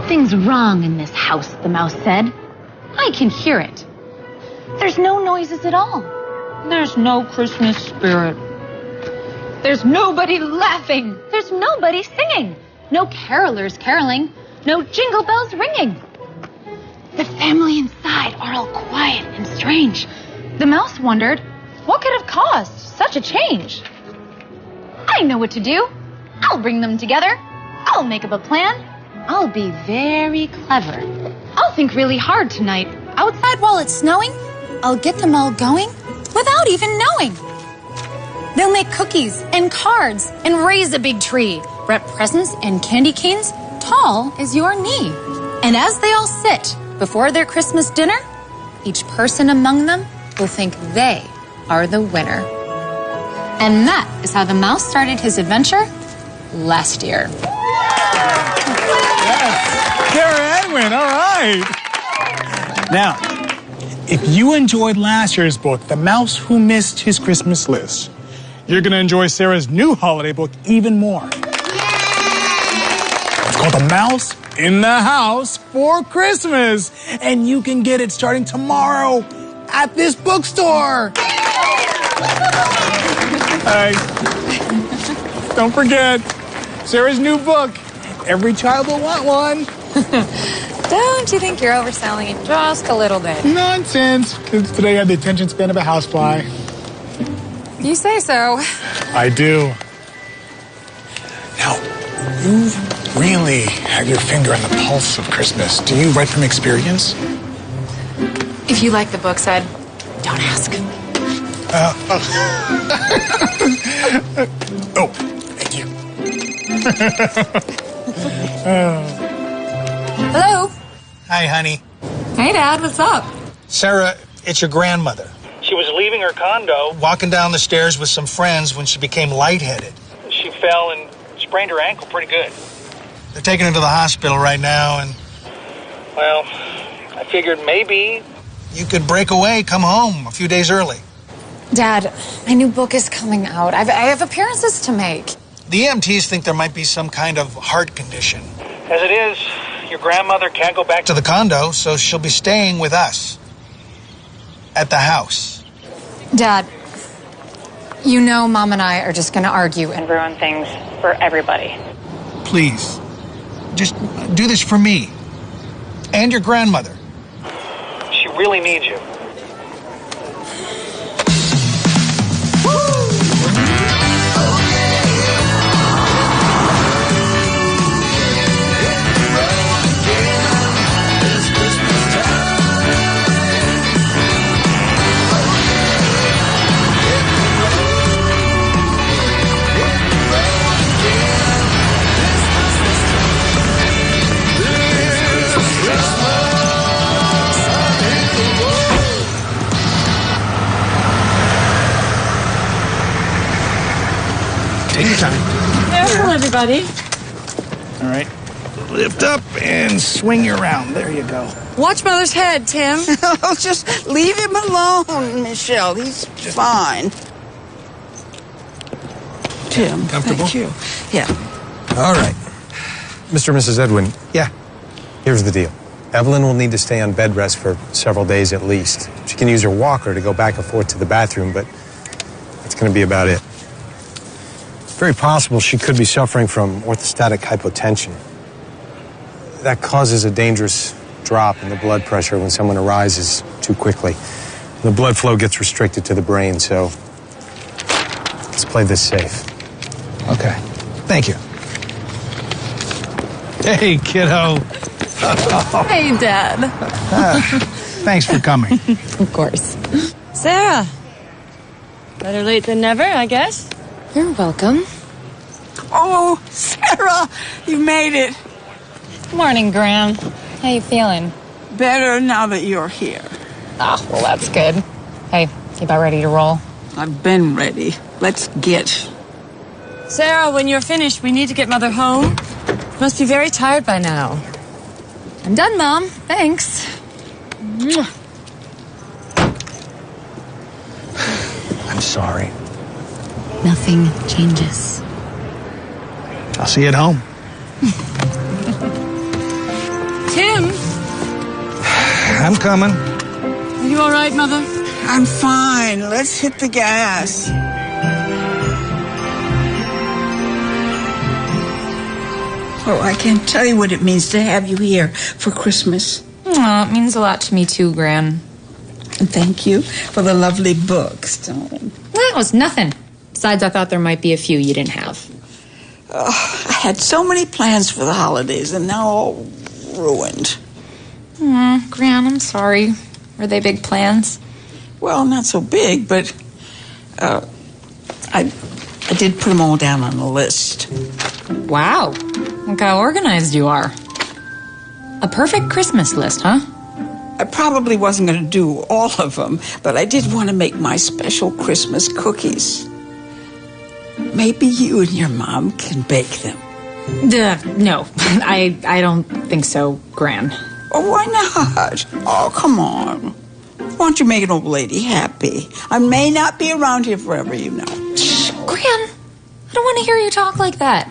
Something's wrong in this house, the mouse said. I can hear it. There's no noises at all. There's no Christmas spirit. There's nobody laughing. There's nobody singing. No carolers caroling. No jingle bells ringing. The family inside are all quiet and strange. The mouse wondered, what could have caused such a change? I know what to do. I'll bring them together. I'll make up a plan. I'll be very clever. I'll think really hard tonight. Outside while it's snowing, I'll get them all going without even knowing. They'll make cookies and cards and raise a big tree. Wrap presents and candy canes tall as your knee. And as they all sit before their Christmas dinner, each person among them will think they are the winner. And that is how the mouse started his adventure last year. Yes. Sarah Edwin, all right. Now, if you enjoyed last year's book, The Mouse Who Missed His Christmas List, you're going to enjoy Sarah's new holiday book even more. It's called The Mouse in the House for Christmas, and you can get it starting tomorrow at this bookstore. Hey, don't forget, Sarah's new book, Every Child Will Want One. Don't you think you're overselling it just a little bit? Nonsense. Kids today have the attention span of a housefly. You say so. I do. Now, you really have your finger on the pulse of Christmas. Do you write from experience? If you like the books, Ed, don't ask. Oh, thank you. Hello? Hi, honey. Hey, Dad, what's up? Sarah, it's your grandmother. She was leaving her condo, walking down the stairs with some friends when she became lightheaded. She fell and sprained her ankle pretty good. They're taking her to the hospital right now, and, well, I figured maybe you could break away, come home a few days early. Dad, my new book is coming out. I have appearances to make. The EMTs think there might be some kind of heart condition. As it is, your grandmother can't go back to the condo, so she'll be staying with us at the house. Dad, you know Mom and I are just going to argue and ruin things for everybody. Please, just do this for me and your grandmother. She really needs you. Take your time. Careful, everybody. All right. Lift up and swing you around. There you go. Watch Mother's head, Tim. Oh, just leave him alone, Michelle. He's fine. Tim, Comfortable? thank you. Yeah. All right. Mr. and Mrs. Edwin. Yeah. Here's the deal. Evelyn will need to stay on bed rest for several days at least. She can use her walker to go back and forth to the bathroom, but that's going to be about it. It's very possible she could be suffering from orthostatic hypotension. That causes a dangerous drop in the blood pressure when someone arises too quickly. The blood flow gets restricted to the brain, so let's play this safe. Okay. Thank you. Hey, kiddo. Hey, Dad. Thanks for coming. Of course. Sarah. Better late than never, I guess. You're welcome. Oh, Sarah, you made it. Morning, Graham. How you feeling? Better now that you're here. Oh, well, that's good. Hey, you about ready to roll? I've been ready. Let's get. Sarah, when you're finished, we need to get Mother home. You must be very tired by now. I'm done, Mom. Thanks. I'm sorry. Nothing changes. I'll see you at home. Tim, I'm coming. are you all right, Mother? I'm fine. Let's hit the gas. Oh, I can't tell you what it means to have you here for Christmas. Aw, it means a lot to me too, Gran. And thank you for the lovely books, darling. That was nothing. Besides, I thought there might be a few you didn't have. I had so many plans for the holidays, and now all ruined. Gran, I'm sorry. Were they big plans? Well, not so big, but I did put them all down on the list. Wow. Look how organized you are. A perfect Christmas list, huh? I probably wasn't going to do all of them, but I did want to make my special Christmas cookies. Maybe you and your mom can bake them. No, I don't think so, Gran. Oh, why not? Oh, come on. Why don't you make an old lady happy? I may not be around here forever, you know. Shh, Gran, I don't want to hear you talk like that.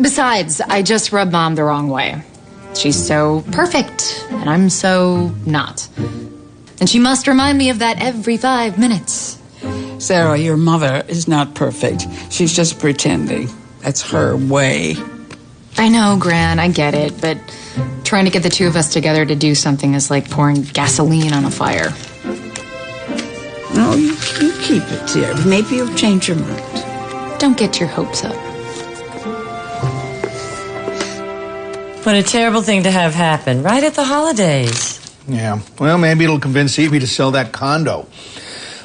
Besides, I just rubbed Mom the wrong way. She's so perfect, and I'm so not. And she must remind me of that every 5 minutes. Sarah, your mother is not perfect. She's just pretending. That's her way. I know, Gran, I get it, but trying to get the two of us together to do something is like pouring gasoline on a fire. No, you keep it, dear. Maybe you'll change your mind. Don't get your hopes up. What a terrible thing to have happen right at the holidays. Yeah, well, maybe it'll convince Evie to sell that condo.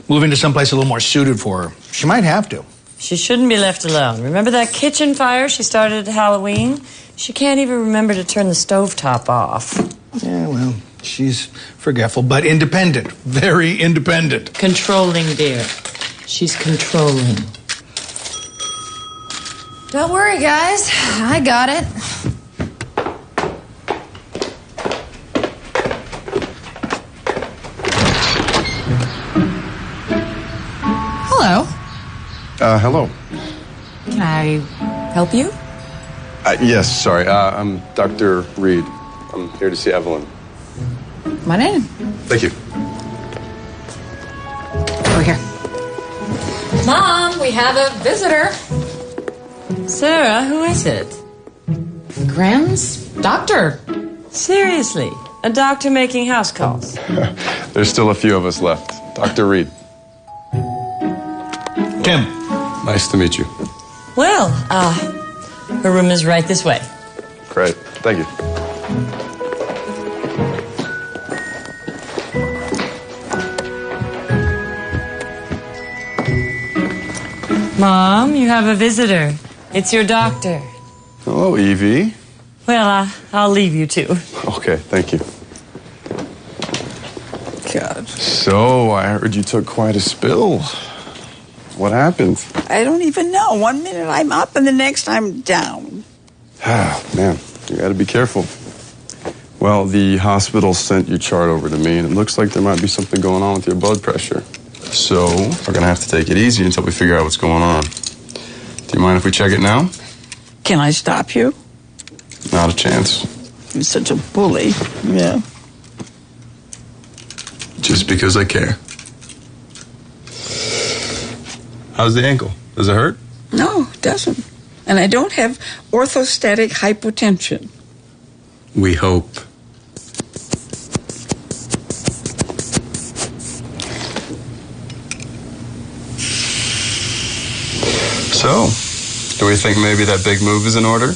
Move into someplace a little more suited for her. She might have to. She shouldn't be left alone. Remember that kitchen fire she started at Halloween? She can't even remember to turn the stovetop off. Yeah, well, she's forgetful, but independent. Very independent. Controlling, dear. She's controlling. Don't worry, guys. I got it. Hello. Hello. Can I help you? Yes, sorry. I'm Dr. Reed. I'm here to see Evelyn. My name. Thank you. Over here. Mom, we have a visitor. Sarah, who is it? Gran's doctor. Seriously, a doctor making house calls. There's still a few of us left. Dr. Reed. Tim. Nice to meet you. Well, her room is right this way. Great. Thank you. Mom, you have a visitor. It's your doctor. Hello, Evie. Well, I'll leave you two. Okay, thank you. God. So, I heard you took quite a spill. What happened? I don't even know. 1 minute I'm up and the next I'm down. Ah, man, you gotta be careful. Well, the hospital sent your chart over to me, and it looks like there might be something going on with your blood pressure. So, we're gonna have to take it easy until we figure out what's going on. Do you mind if we check it now? Can I stop you? Not a chance. You're such a bully. Yeah. Just because I care. How's the ankle? Does it hurt? No, it doesn't. And I don't have orthostatic hypotension. We hope. So, do we think maybe that big move is in order?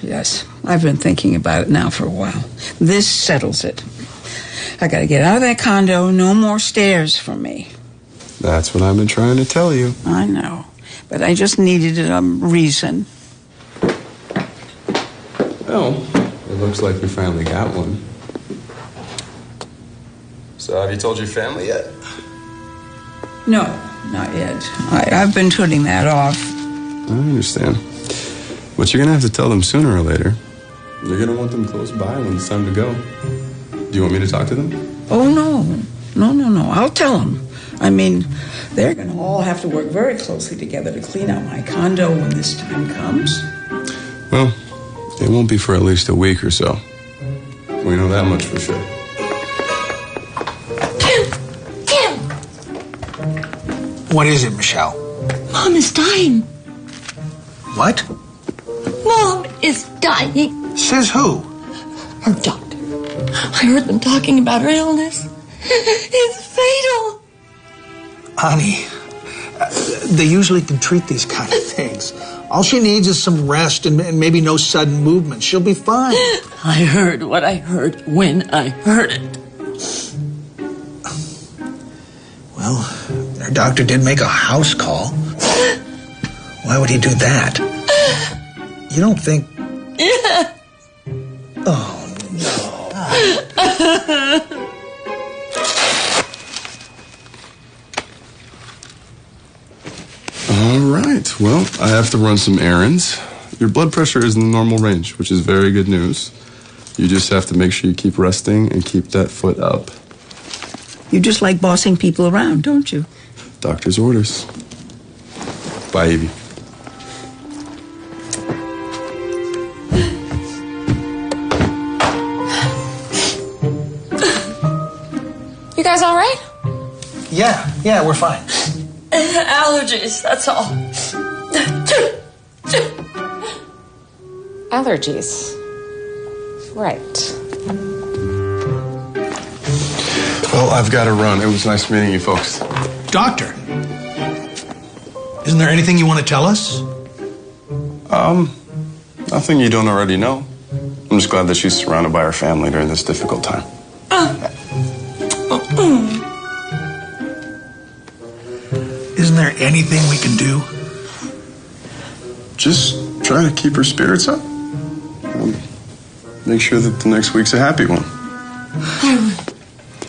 Yes. I've been thinking about it now for a while. This settles it. I gotta get out of that condo. No more stairs for me. That's what I've been trying to tell you. I know. But I just needed a reason. Well, it looks like we finally got one. So have you told your family yet? No, not yet. I've been putting that off. I understand. But you're going to have to tell them sooner or later. You're going to want them close by when it's time to go. Do you want me to talk to them? Oh, no. No. I'll tell them. I mean, they're going to all have to work very closely together to clean out my condo when this time comes. Well, They won't be for at least a week or so. We know that much for sure. Tim! What is it, Michelle? Mom is dying. What? Mom is dying. Says who? Her doctor. I heard them talking about her illness. It's fatal. Honey, they usually can treat these kind of things. All she needs is some rest and maybe no sudden movement. She'll be fine. I heard what I heard when I heard it. Well, her doctor did make a house call. Why would he do that? You don't think... Oh, no. All right. Well, I have to run some errands. Your blood pressure is in the normal range, which is very good news. You just have to make sure you keep resting and keep that foot up. You just like bossing people around, don't you? Doctor's orders. Bye, Evie. You guys all right? Yeah, we're fine. Allergies, that's all. Allergies. Right. Well, I've got to run. It was nice meeting you folks. Doctor, isn't there anything you want to tell us? Nothing you don't already know. I'm just glad that she's surrounded by her family during this difficult time. Isn't there anything we can do? Just try to keep her spirits up. Make sure that the next week's a happy one.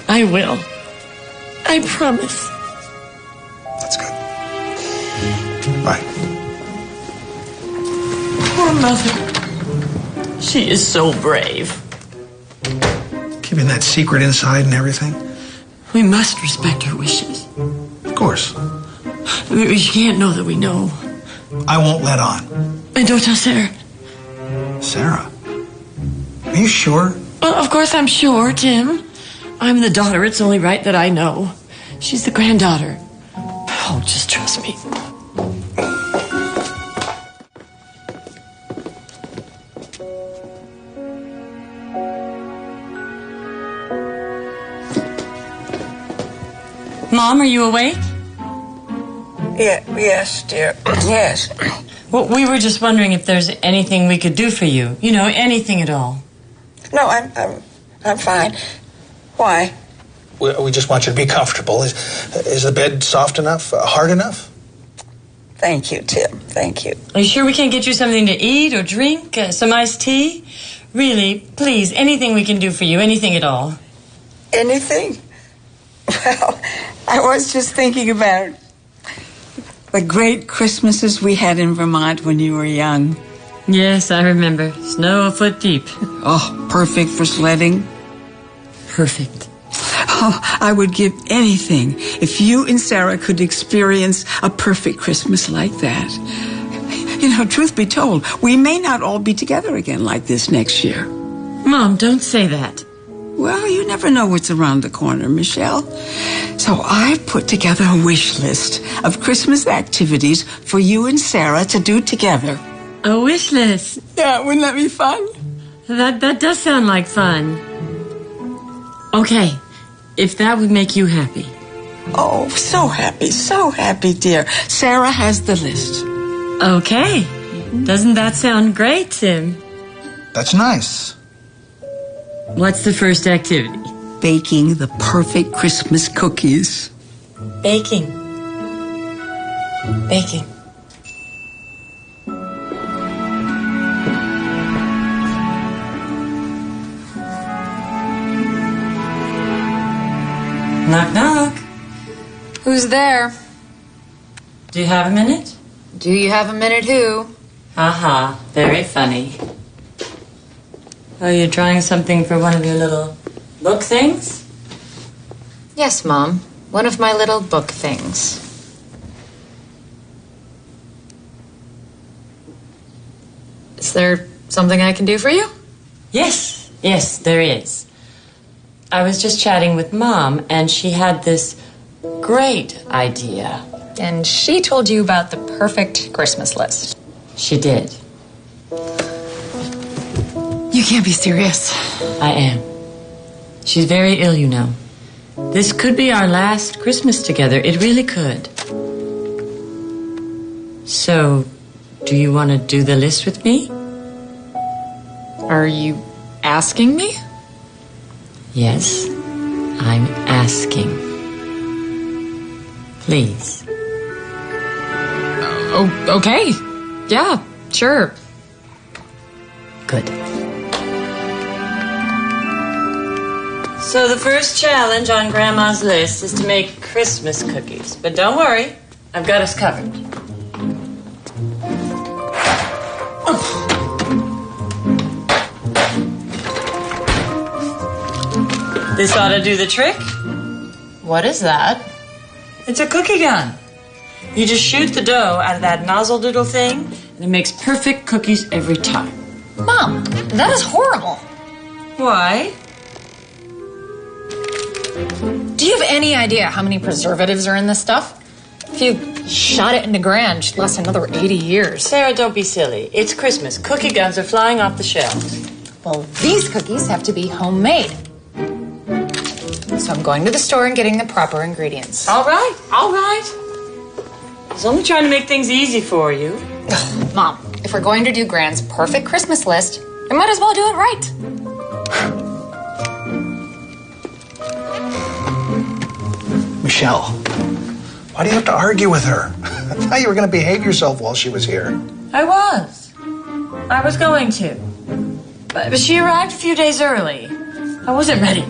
I will. I promise. That's good. Bye. Poor mother. She is so brave. Keeping that secret inside and everything? We must respect her wishes. Of course. She can't know that we know. I won't let on. And don't tell Sarah. Sarah? Are you sure? Well, of course I'm sure, Tim. I'm the daughter. It's only right that I know. She's the granddaughter. Oh, just trust me. Mom, are you awake? Yes, dear. Yes. Well, we were just wondering if there's anything we could do for you. You know, anything at all. No, I'm fine. Why? We just want you to be comfortable. Is the bed soft enough? Hard enough? Thank you, Tim. Thank you. Are you sure we can't get you something to eat or drink? Some iced tea? Really, please, anything we can do for you, anything at all. Anything? Well, I was just thinking about the great Christmases we had in Vermont when you were young. Yes, I remember. Snow a foot deep. Oh, perfect for sledding. Perfect. Oh, I would give anything if you and Sarah could experience a perfect Christmas like that. You know, truth be told, we may not all be together again like this next year. Mom, don't say that. Well, you never know what's around the corner, Michelle. So I put together a wish list of Christmas activities for you and Sarah to do together. A wish list? Yeah, wouldn't that be fun? That does sound like fun. Okay, if that would make you happy. Oh, so happy, dear. Sarah has the list. Okay. Doesn't that sound great, Tim? That's nice. What's the first activity? Baking the perfect Christmas cookies. Baking. Knock, knock. Who's there? Do you have a minute? Do you have a minute who? Aha, very funny. Oh, you're drawing something for one of your little book things? Yes, Mom. One of my little book things. Is there Something I can do for you? Yes, there is. I was just chatting with Mom, and she had this great idea. And she told you about the perfect Christmas list. She did. You can't be serious. I am. She's very ill, you know. This could be our last Christmas together. It really could. So, do you want to do the list with me? Are you asking me? Yes, I'm asking. Please. Oh, okay. Yeah, sure. Good. So the first challenge on Grandma's list is to make Christmas cookies. But don't worry, I've got us covered. This ought to do the trick. What is that? It's a cookie gun. You just shoot the dough out of that nozzle doodle thing, and it makes perfect cookies every time. Mom, that is horrible. Why? Do you have any idea how many preservatives are in this stuff? If you shot it into Gran, she'd last another 80 years. Sarah, don't be silly. It's Christmas. Cookie guns are flying off the shelves. Well, these cookies have to be homemade. So I'm going to the store and getting the proper ingredients. All right. I was only trying to make things easy for you. Mom, if we're going to do Gran's perfect Christmas list, we might as well do it right. Michelle, why do you have to argue with her? I thought you were going to behave yourself while she was here. I was going to. But she arrived a few days early. I wasn't ready.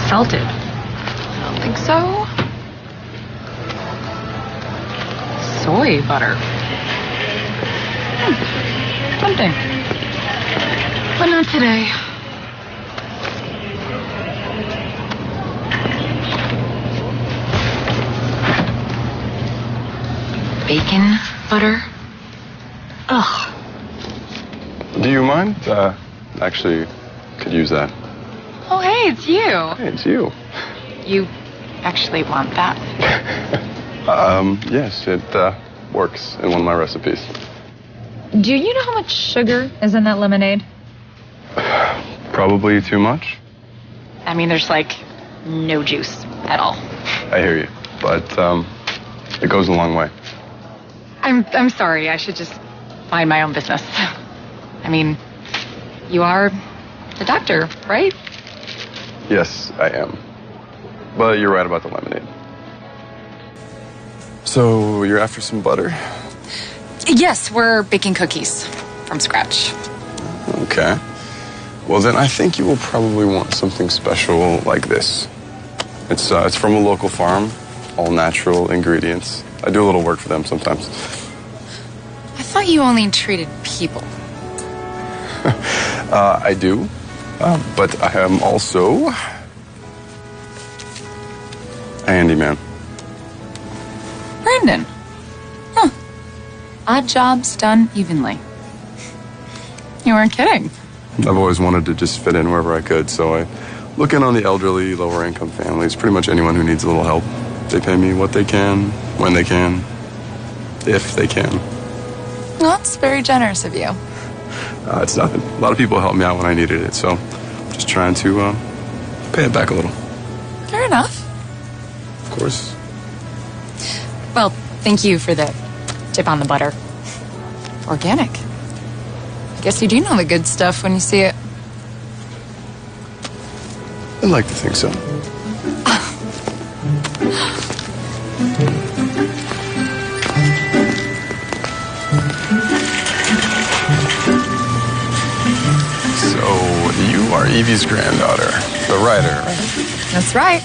Salted? I don't think so. Soy butter. Something. But not today. Bacon butter? Ugh. Do you mind? Actually, could use that. Oh, hey, it's you. Hey, it's you. You actually want that? Yes, it works in one of my recipes. Do you know how much sugar is in that lemonade? Probably too much. I mean, there's like no juice at all. I hear you, but it goes a long way. I'm sorry. I should just mind my own business. I mean, you are the doctor, right? Yes, I am. But you're right about the lemonade. So you're after some butter? Yes, we're baking cookies from scratch. Okay. Well, then I think you will probably want something special like this. It's from a local farm, all natural ingredients. I do a little work for them sometimes. I thought you only treated people. I do. But I am also a handyman. Brandon. Huh. Odd jobs done evenly. You weren't kidding. I've always wanted to just fit in wherever I could, so I look in on the elderly, lower income families, pretty much anyone who needs a little help. They pay me what they can, when they can, if they can. Well, that's very generous of you. It's nothing. A lot of people helped me out when I needed it, so I'm just trying to pay it back a little. Fair enough. Of course. Well, thank you for the tip on the butter. Organic. I guess you do know the good stuff when you see it. I'd like to think so. Evie's granddaughter, the writer, right? That's right.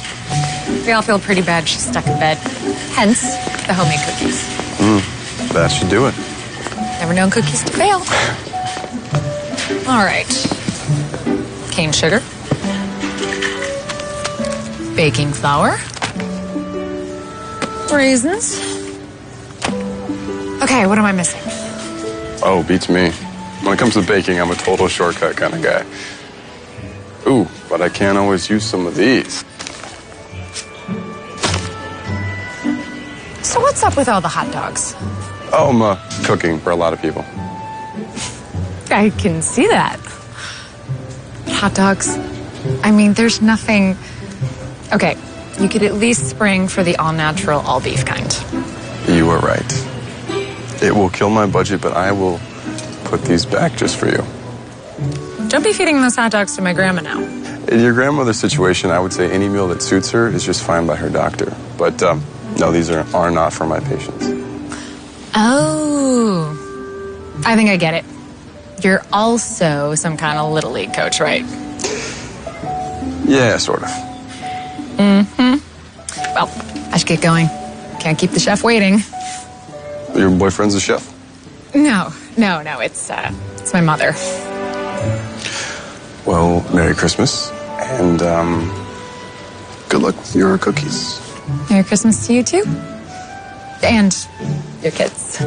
We all feel pretty bad she's stuck in bed. Hence, the homemade cookies. That should do it. Never known cookies to fail. All right. Cane sugar. Baking flour. Raisins. Okay, what am I missing? Oh, beats me. When it comes to baking, I'm a total shortcut kind of guy. Ooh, but I can't always use some of these. So what's up with all the hot dogs? Oh, I'm cooking for a lot of people. I can see that. Hot dogs. I mean, there's nothing... Okay, you could at least spring for the all-natural, all-beef kind. You are right. It will kill my budget, but I will put these back just for you. Don't be feeding those hot dogs to my grandma now. In your grandmother's situation, I would say any meal that suits her is just fine by her doctor. But no, these are not for my patients. Oh, I think I get it. You're also some kind of Little League coach, right? Yeah, sort of. Well, I should get going. Can't keep the chef waiting. Your boyfriend's a chef? No, it's my mother. Well, Merry Christmas, and good luck with your cookies. Merry Christmas to you, too. And your kids.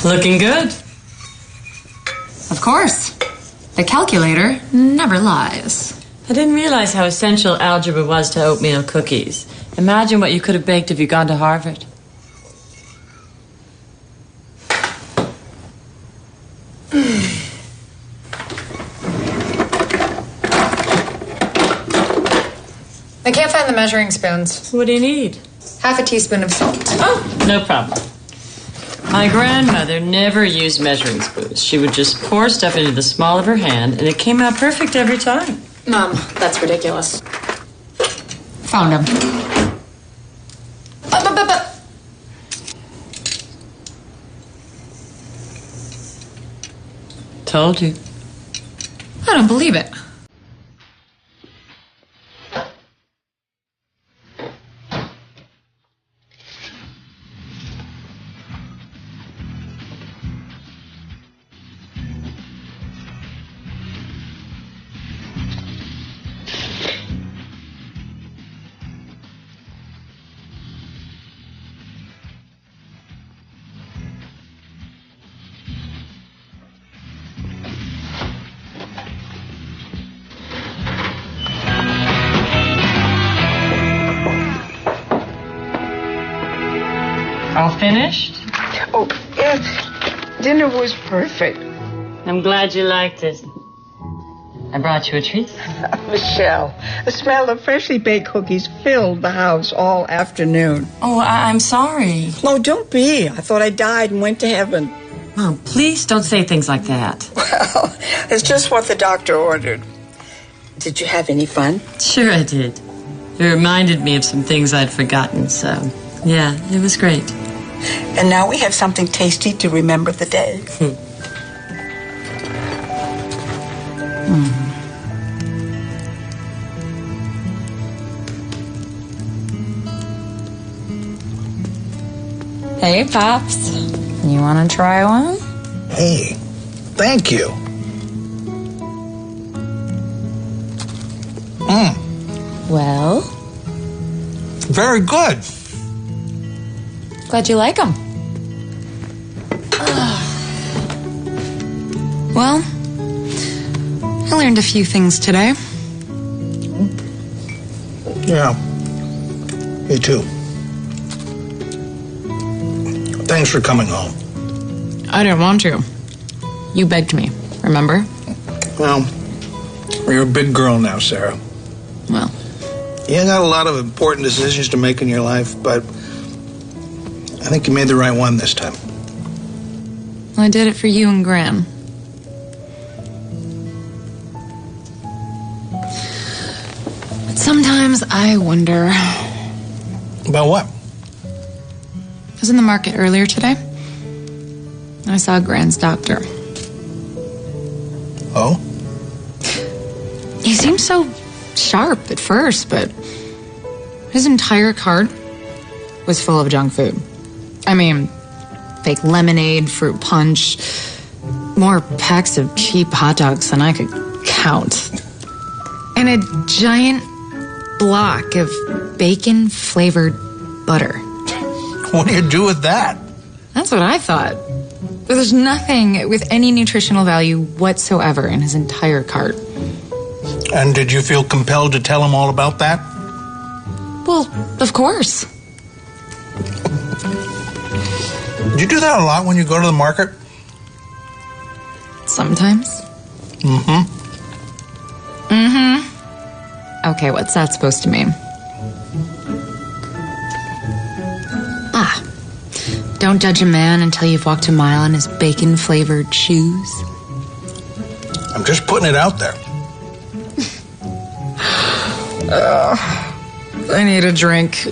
Looking good. Of course. The calculator never lies. I didn't realize how essential algebra was to oatmeal cookies. Imagine what you could have baked if you'd gone to Harvard. I can't find the measuring spoons. What do you need? Half a teaspoon of salt. Oh, no problem. My grandmother never used measuring spoons. She would just pour stuff into the small of her hand, and it came out perfect every time. Mom, that's ridiculous. Found him. Told you. I don't believe it. All finished? Oh, yes. Dinner was perfect. I'm glad you liked it. I brought you a treat. Michelle, the smell of freshly baked cookies filled the house all afternoon. Oh, I'm sorry. Oh, don't be. I thought I died and went to heaven. Mom, please don't say things like that. Well, it's just what the doctor ordered. Did you have any fun? Sure I did. It reminded me of some things I'd forgotten, so yeah, it was great. And now we have something tasty to remember the day. Hey, Pops. You want to try one? Hey, thank you. Well, Very good. glad you like them. Well, I learned a few things today. Yeah, me too. Thanks for coming home. I didn't want to. You begged me, remember? Well, you're a big girl now, Sarah. Well, You got a lot of important decisions to make in your life, but I think you made the right one this time. I did it for you and Gran. But sometimes I wonder About what? I was in the market earlier today. I saw Gran's doctor. Oh? He seemed so sharp at first, but his entire cart was full of junk food. I mean, fake lemonade, fruit punch, more packs of cheap hot dogs than I could count. And a giant block of bacon-flavored butter. What do you do with that? That's what I thought. But there's nothing with any nutritional value whatsoever in his entire cart. And did you feel compelled to tell him all about that? Well, of course. Do you do that a lot when you go to the market? Sometimes. Mm-hmm. Mm-hmm. Okay, what's that supposed to mean? Don't judge a man until you've walked a mile in his bacon-flavored shoes. I'm just putting it out there. I need a drink.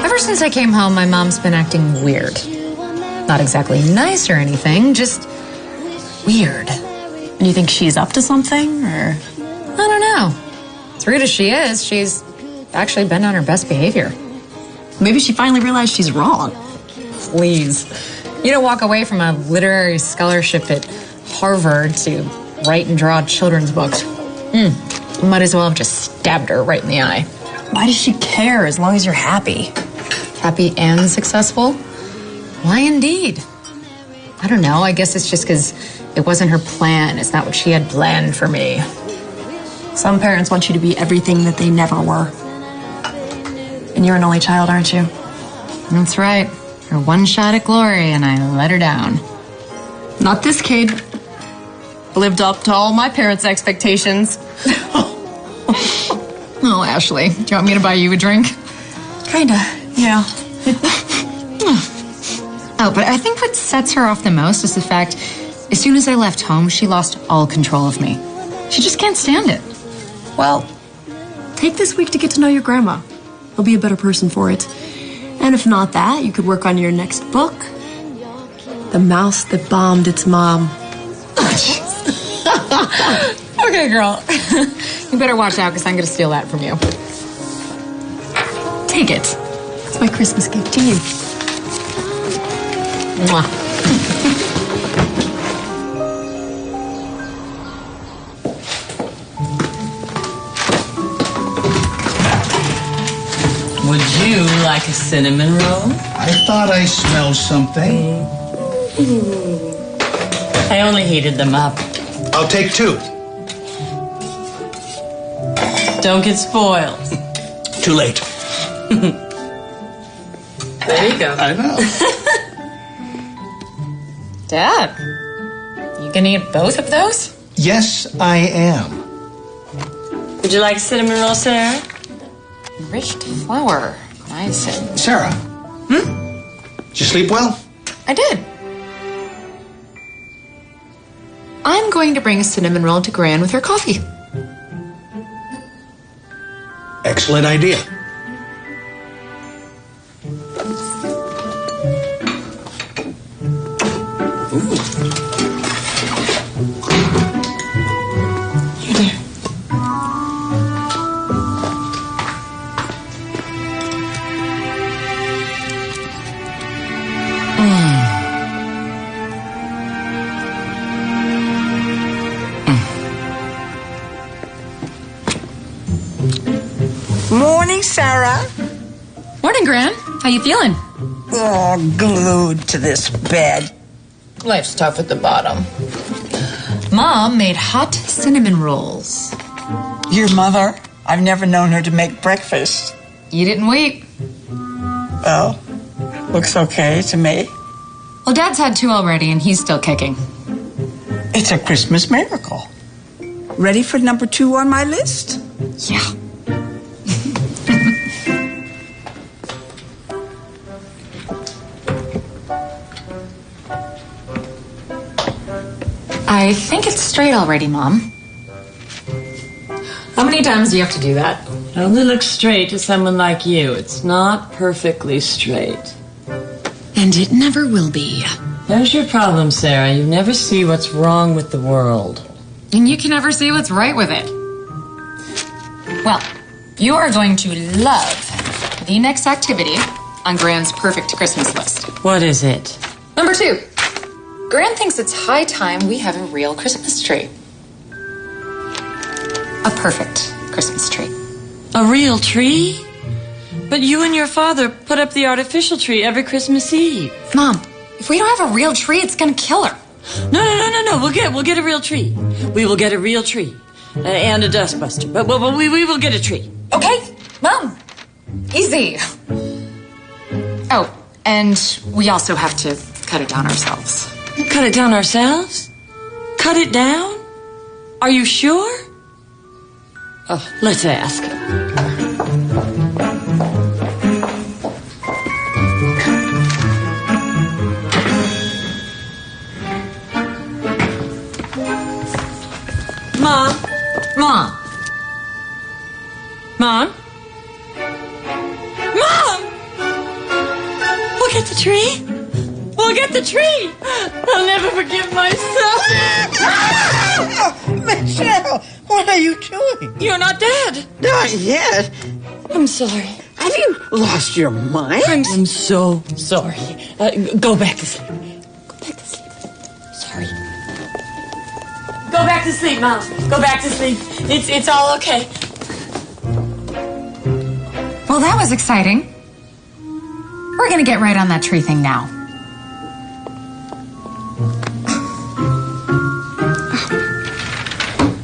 Ever since I came home, my mom's been acting weird. Not exactly nice or anything, just weird. And you think she's up to something, or? I don't know. As rude as she is, she's actually been on her best behavior. Maybe she finally realized she's wrong. Please. You don't walk away from a literary scholarship at Harvard to write and draw children's books. Might as well have just stabbed her right in the eye. Why does she care as long as you're happy? Happy and successful? Why indeed? I don't know. I guess it's just because it wasn't her plan. It's not what she had planned for me. Some parents want you to be everything that they never were. And you're an only child, aren't you? That's right. Her one shot at glory, and I let her down. Not this kid. Lived up to all my parents' expectations. Oh, Ashley, do you want me to buy you a drink? Kinda, yeah. Oh, but I think what sets her off the most is the fact, as soon as I left home, she lost all control of me. She just can't stand it. Well, take this week to get to know your grandma. You'll be a better person for it. And if not that, you could work on your next book. The Mouse That Bombed Its Mom. Okay, girl. You better watch out, because I'm going to steal that from you. Take it. It's my Christmas gift to you. Mwah. Would you like a cinnamon roll? I thought I smelled something. I only heated them up. I'll take 2. Don't get spoiled. Too late. There you go. I know. Dad, you gonna eat both of those? Yes, I am. Would you like a cinnamon roll, Sarah? Enriched flour. Nice and... Sarah. Did you sleep well? I did. I'm going to bring a cinnamon roll to Gran with her coffee. Excellent idea. Morning, Sarah. Morning, Gran. How you feeling? Oh, glued to this bed. Life's tough at the bottom. Mom made hot cinnamon rolls. Your mother? I've never known her to make breakfast. You didn't wait. Well, looks okay to me. Well, Dad's had 2 already, and he's still kicking. It's a Christmas miracle. Ready for number 2 on my list? Yeah. I think it's straight already, Mom. How many times do you have to do that? It only looks straight to someone like you. It's not perfectly straight. And it never will be. There's your problem, Sarah. You never see what's wrong with the world. And you can never see what's right with it. Well, you are going to love the next activity on Gran's perfect Christmas list. What is it? Number 2. Gran thinks it's high time we have a real Christmas tree. A perfect Christmas tree. A real tree? But you and your father put up the artificial tree every Christmas Eve. Mom, if we don't have a real tree, it's gonna kill her. No. We'll get a real tree. We will get a real tree. And a dustbuster. But we will get a tree. Okay, Mom. Easy. Oh, and we also have to cut it down ourselves. Cut it down ourselves? Cut it down? Are you sure? Oh, let's ask. Mom? We'll get the tree. We'll get the tree. I'll never forgive myself. Michelle, what are you doing? You're not dead. Not yet. I'm sorry. Have you lost your mind? I'm so sorry. Go back to sleep. Sorry. Go back to sleep, Mom. Go back to sleep. It's all okay. Well, that was exciting. We're gonna get right on that tree thing now.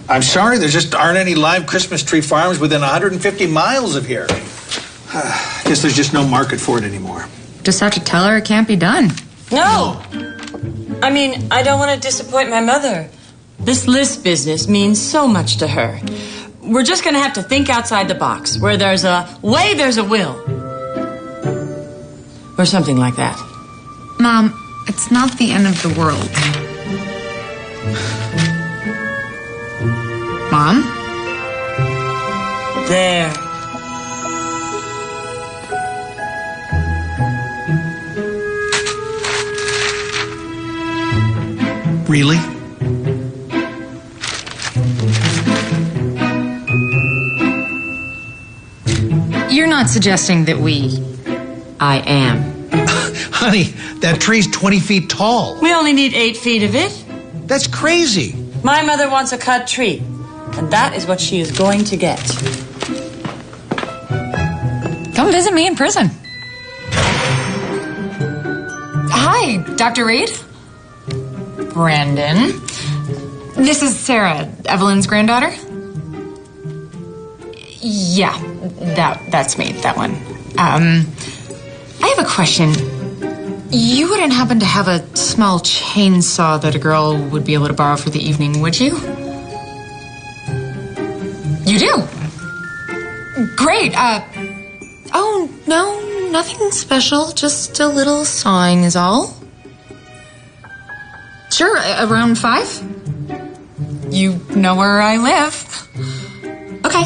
I'm sorry, there just aren't any live Christmas tree farms within 150 miles of here. I guess there's just no market for it anymore. Just have to tell her it can't be done. No. I mean, I don't want to disappoint my mother. This list business means so much to her. We're just going to have to think outside the box. Where there's a way, there's a will. Or something like that. Mom, it's not the end of the world. Mom? There. Really? You're not suggesting that we... I am. Honey, that tree's 20 feet tall. We only need 8 feet of it. That's crazy. My mother wants a cut tree, and that is what she is going to get. Come visit me in prison. Hi, Dr. Reed. Brandon. This is Sarah, Evelyn's granddaughter. Yeah, that's me, that one. I have a question. You wouldn't happen to have a small chainsaw that a girl would be able to borrow for the evening, would you? You do? Great. Oh, no, nothing special. Just a little sawing is all. Sure, around 5. You know where I live. Okay.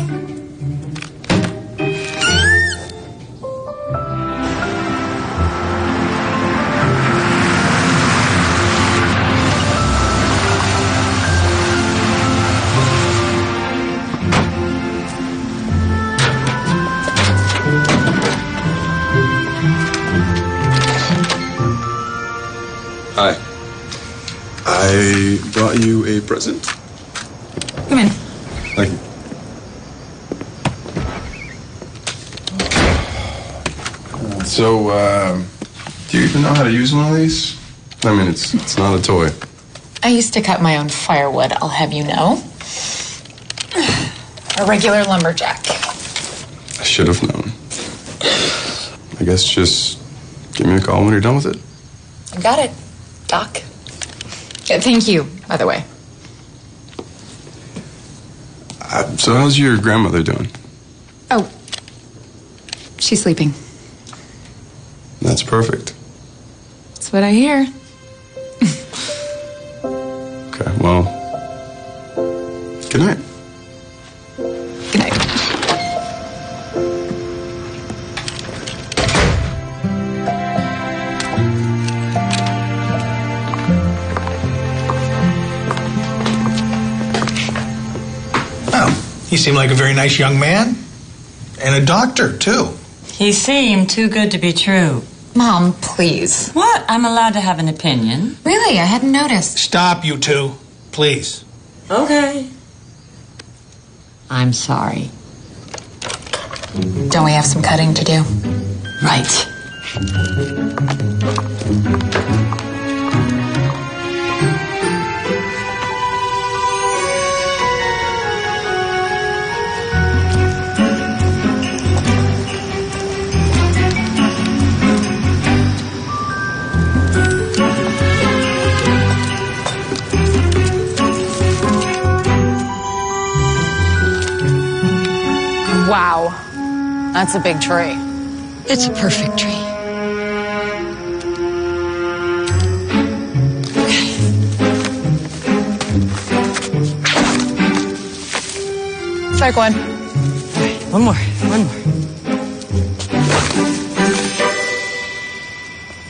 Hi. I brought you a present. Come in. Thank you. So, do you even know how to use one of these? I mean, it's not a toy. I used to cut my own firewood, I'll have you know. A regular lumberjack. I should have known. I guess just give me a call when you're done with it. I got it, Doc. Yeah, thank you, by the way. So how's your grandmother doing? Oh, she's sleeping. That's perfect. That's what I hear. Okay, well, Good night. Good night. He seemed like a very nice young man. And a doctor, too. He seemed too good to be true. Mom, please. What? I'm allowed to have an opinion. Really? I hadn't noticed. Stop, you two. Please. Okay. I'm sorry. Don't we have some cutting to do? Right. Wow. That's a big tree. It's a perfect tree. Strike one. One more.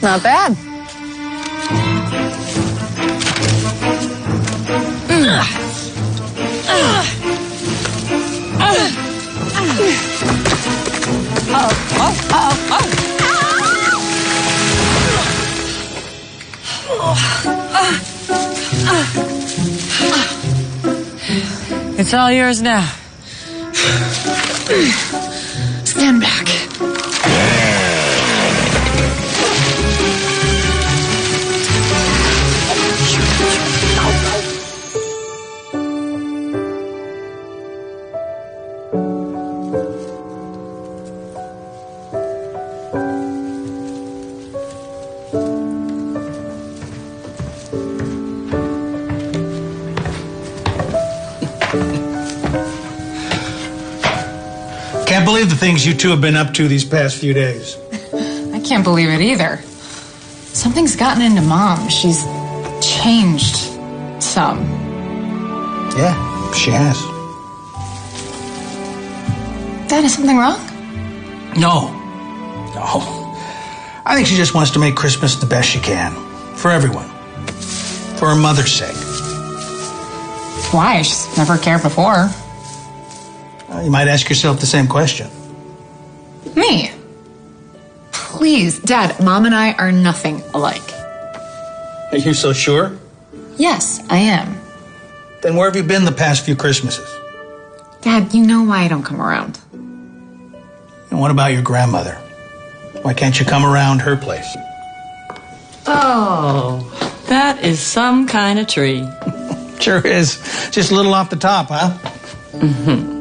Not bad. It's all yours now. Stand back. Can't believe the things you two have been up to these past few days. I can't believe it either. Something's gotten into Mom. She's changed some. Yeah, she has. Dad, is something wrong? No. I think she just wants to make Christmas the best she can. For everyone. For her mother's sake. Why? She's never cared before. You might ask yourself the same question. Me? Please, Dad, Mom and I are nothing alike. Are you so sure? Yes, I am. Then where have you been the past few Christmases? Dad, you know why I don't come around. And what about your grandmother? Why can't you come around her place? Oh, that is some kind of tree. Sure is. Just a little off the top, huh? Mm-hmm.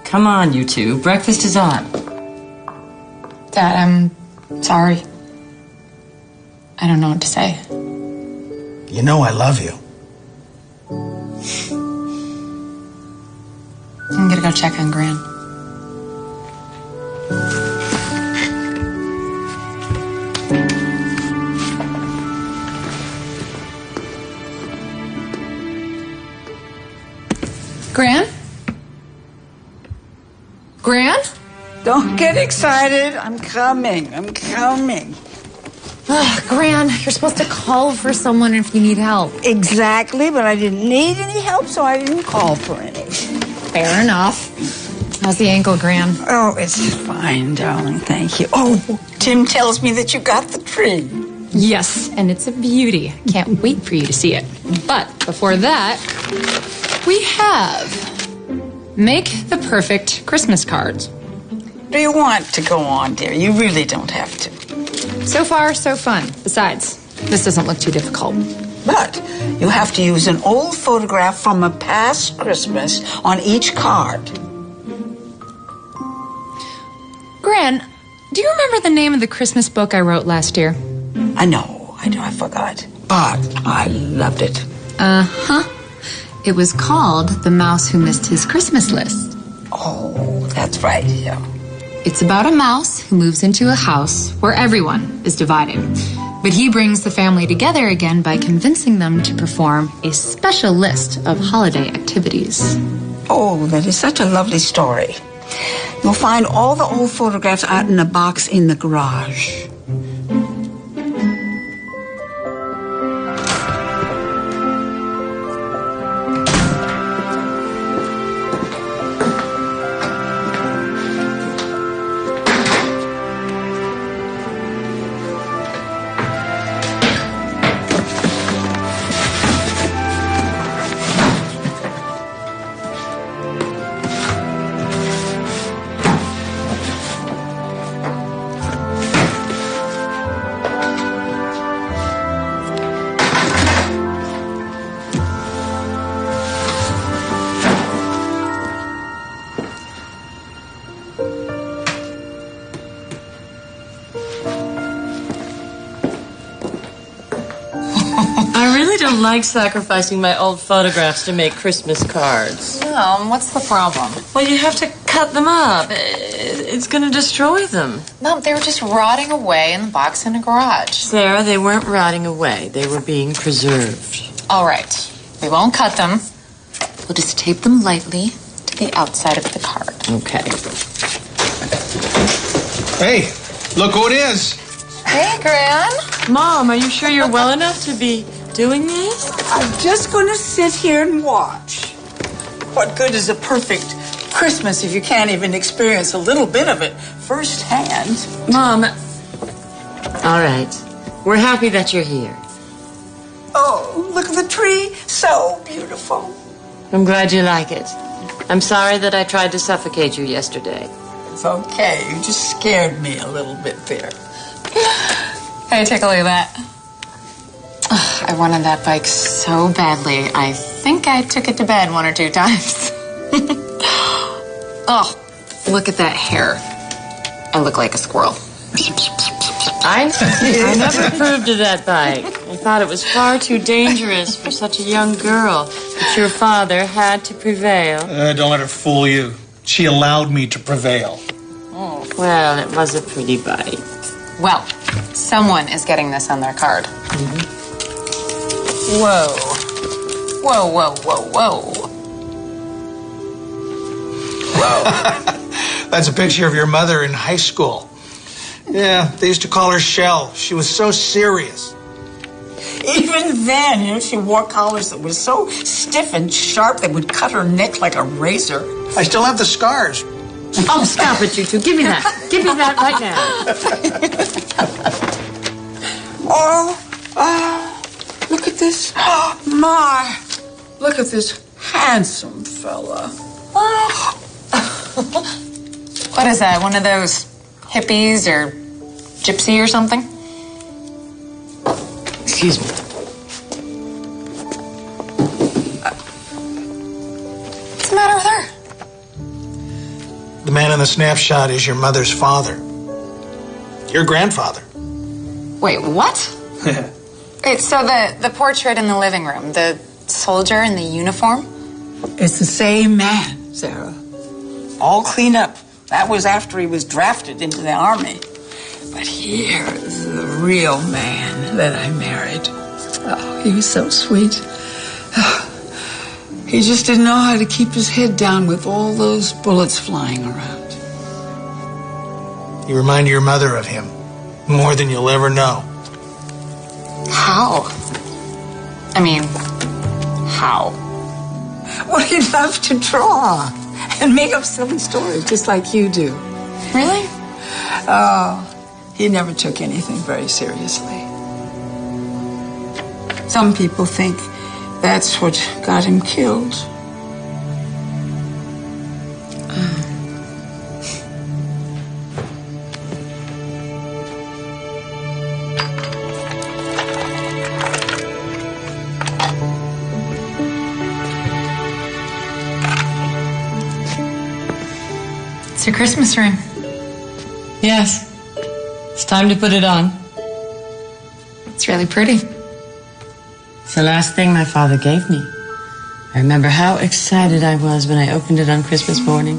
Come on, you two. Breakfast is on. Dad, I'm sorry. I don't know what to say. You know I love you. I'm gonna go check on Gran. Gran? Gran? Don't get excited. I'm coming. Gran, you're supposed to call for someone if you need help. Exactly, but I didn't need any help, so I didn't call for any. Fair enough. How's the ankle, Gran? Oh, it's fine, darling. Thank you. Oh, Tim tells me that you got the tree. Yes, and it's a beauty. Can't wait for you to see it. But before that, we have Make the Perfect Christmas Cards. Do you want to go on, dear? You really don't have to. So far, so fun. Besides, this doesn't look too difficult. But you have to use an old photograph from a past Christmas on each card. Gran, do you remember the name of the Christmas book I wrote last year? I know, I forgot. But I loved it. Uh-huh. It was called The Mouse Who Missed His Christmas List. Oh, that's right, yeah. It's about a mouse who moves into a house where everyone is divided. But he brings the family together again by convincing them to perform a special list of holiday activities. Oh, that is such a lovely story. You'll find all the old photographs out in a box in the garage. I really don't like sacrificing my old photographs to make Christmas cards. Mom, what's the problem? Well, you have to cut them up. It's going to destroy them. Mom, they were just rotting away in the box in a garage. Sarah, they weren't rotting away. They were being preserved. All right. We won't cut them. We'll just tape them lightly to the outside of the card. Okay. Hey, look who it is. Hey, Gran. Mom, are you sure you're well enough to be doing this? I'm just going to sit here and watch. What good is a perfect Christmas if you can't even experience a little bit of it firsthand? Mom, all right. We're happy that you're here. Oh, look at the tree. So beautiful. I'm glad you like it. I'm sorry that I tried to suffocate you yesterday. It's okay. You just scared me a little bit there. Hey, take a look at that. Ugh, I wanted that bike so badly. I think I took it to bed 1 or 2 times. Oh, look at that hair. I look like a squirrel. I never approved of that bike. I thought it was far too dangerous for such a young girl. But your father had to prevail. Don't let her fool you. She allowed me to prevail. Oh, well, it was a pretty bike. Well, someone is getting this on their card. Mm-hmm. Whoa. Whoa, whoa, whoa, whoa. Whoa. That's a picture of your mother in high school. Yeah, they used to call her Shell. She was so serious. Even then, she wore collars that were so stiff and sharp they would cut her neck like a razor. I still have the scars. Oh, stop it, you two. Give me that. Give me that right now. Look at this. My, look at this handsome fella. What is that? One of those hippies or gypsy or something? Excuse me. What's the matter with her? The man in the snapshot is your mother's father. Your grandfather. Wait, what? Wait, so the portrait in the living room, the soldier in the uniform? It's the same man, Sarah. All cleaned up. That was after he was drafted into the army. But here is the real man that I married. Oh, he was so sweet. He just didn't know how to keep his head down with all those bullets flying around. You remind your mother of him more than you'll ever know. How? I mean, how? Well, he loved to draw and make up silly stories just like you do. Really? Oh, he never took anything very seriously. Some people think that's what got him killed. It's your Christmas ring. Yes. It's time to put it on. It's really pretty. It's the last thing my father gave me. I remember how excited I was when I opened it on Christmas morning.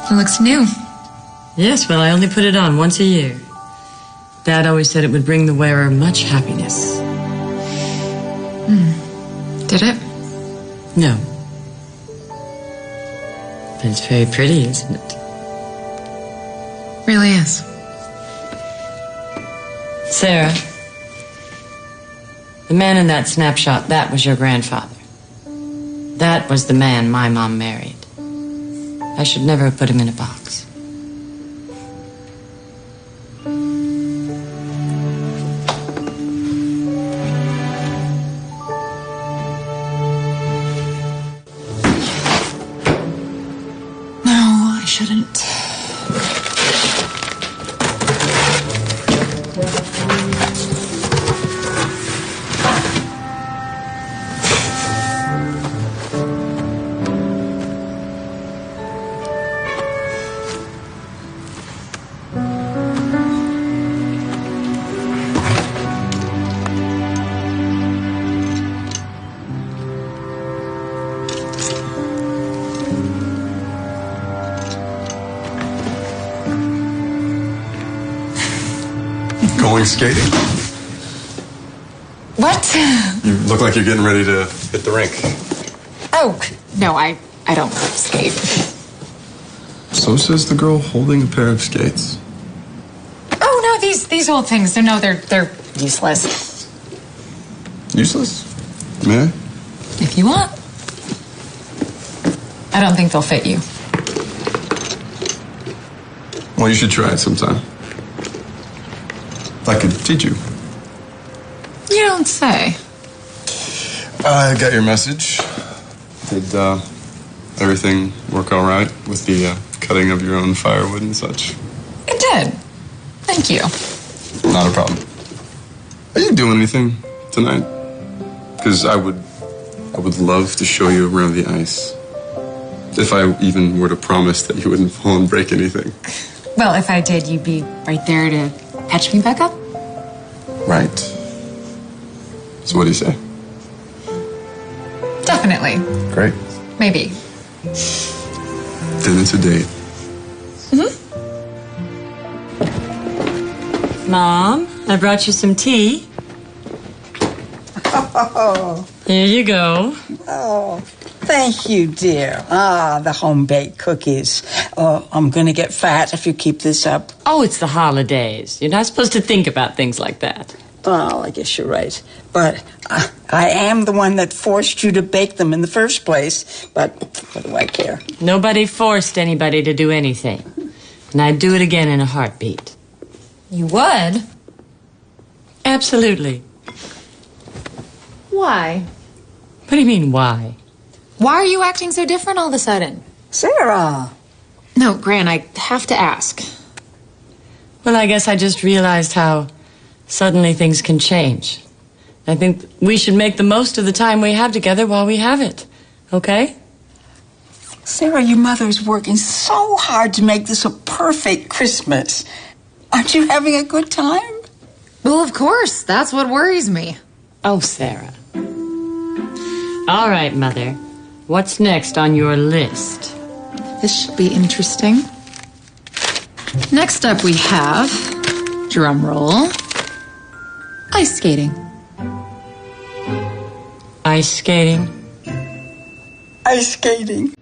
It looks new. Yes, well, I only put it on once a year. Dad always said it would bring the wearer much happiness. Did it? No. But it's very pretty, isn't it? Really is. Sarah, the man in that snapshot, that was your grandfather. That was the man my mom married. I should never have put him in a box. No, I shouldn't. Going skating? What? You look like you're getting ready to hit the rink. Oh, no, I don't skate. So says the girl holding a pair of skates. Oh, no, these old things, no, they're useless. Useless? May I? If you want. I don't think they'll fit you. Well, you should try it sometime. I could teach you. You don't say. I got your message. Did everything work all right with the cutting of your own firewood and such? It did. Thank you. Not a problem. Are you doing anything tonight? Because I would love to show you around the ice. If I even were to promise that you wouldn't fall and break anything. Well, if I did, you'd be right there to patch me back up? Right. So what do you say? Definitely. Great. Maybe. Then it's a date. Mom, I brought you some tea. Oh, Here you go. oh, thank you, dear. Ah, the home-baked cookies. Oh, I'm going to get fat if you keep this up. Oh, it's the holidays. You're not supposed to think about things like that. Oh, I guess you're right. But I am the one that forced you to bake them in the first place. But what do I care? Nobody forced anybody to do anything. And I'd do it again in a heartbeat. You would? Absolutely. Why? What do you mean, why? Why are you acting so different all of a sudden? Sarah. No, Gran, I have to ask. Well, I guess I just realized how suddenly things can change. I think we should make the most of the time we have together while we have it. Okay? Sarah, your mother's working so hard to make this a perfect Christmas. Aren't you having a good time? Well, of course. That's what worries me. Oh, Sarah. All right, Mother. What's next on your list? This should be interesting. Next up we have, drum roll, ice skating. Ice skating? Ice skating.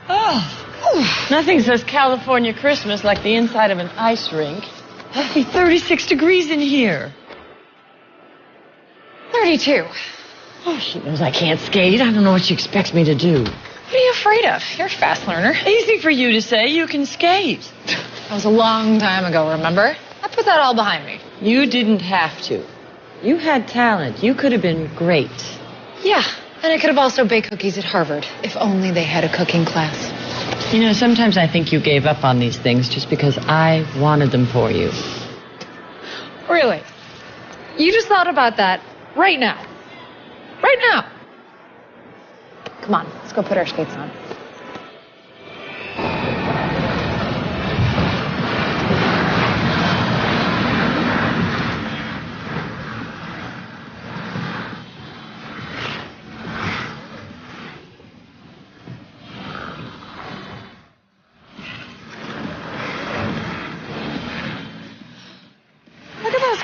Oh, nothing says California Christmas like the inside of an ice rink. Must be 36 degrees in here. 32. Oh, she knows I can't skate. I don't know what she expects me to do. What are you afraid of? You're a fast learner. Easy for you to say. You can skate. That was a long time ago, remember? I put that all behind me. You didn't have to. You had talent. You could have been great. Yeah, and I could have also baked cookies at Harvard, if only they had a cooking class. You know, sometimes I think you gave up on these things just because I wanted them for you. Really? You just thought about that right now. Right now. Come on, let's go put our skates on.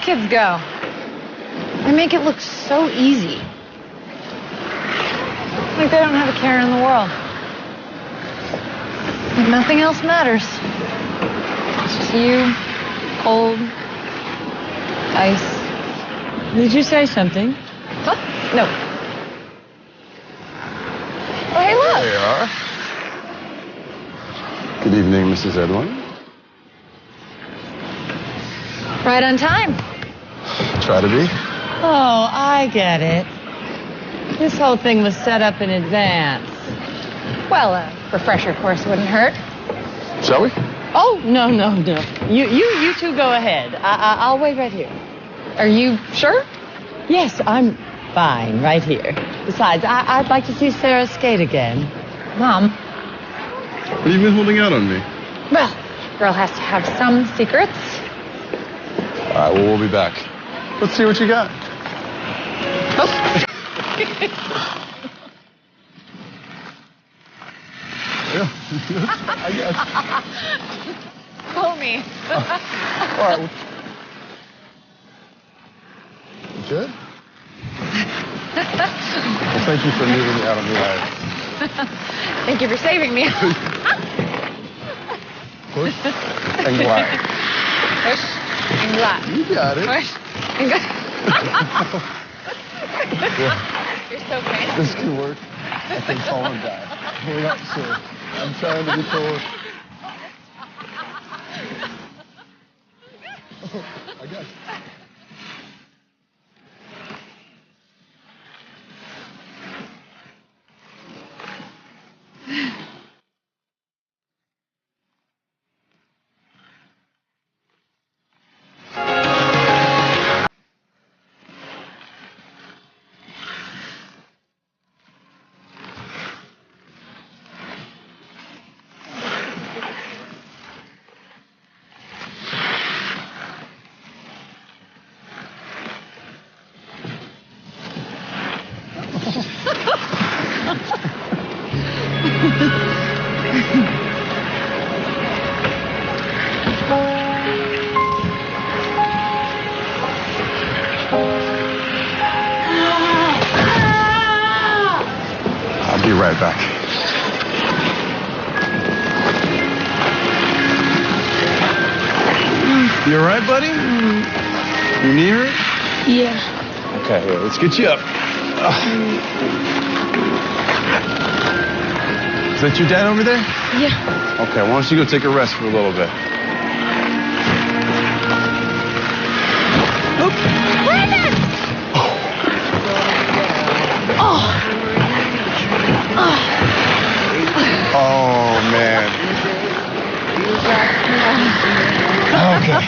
kids go. They make it look so easy. Like they don't have a care in the world. Like nothing else matters. It's just you, cold, ice. Did you say something? What? No. Oh, hey, look. There you are. Good evening, Mrs. Edwin. Right on time. Try to be. Oh, I get it. This whole thing was set up in advance. Well, a refresher course wouldn't hurt. Shall we? Oh, no. You two go ahead. I'll wait right here. Are you sure? Yes, I'm fine right here. Besides, I'd like to see Sarah skate again. Mom. What have you been holding out on me? Well, girl has to have some secrets. All right, well, we'll be back. Let's see what you got. Oh. I guess. Pull me. All right. You good? Well, thank you for leaving me out on the ice. Thank you for saving me. Push and glide. Push and glide. You got it. Push and glide. Yeah. You're so fancy. This can work. I can fall and die. Hold up, sir. I'm trying to be cool. I got you. I'll be right back. You all right, buddy? You near it? Yeah. Okay, here, let's get you up. Is that your dad over there? Yeah. Okay, why don't you go take a rest for a little bit? Brandon! Oh, man. Okay.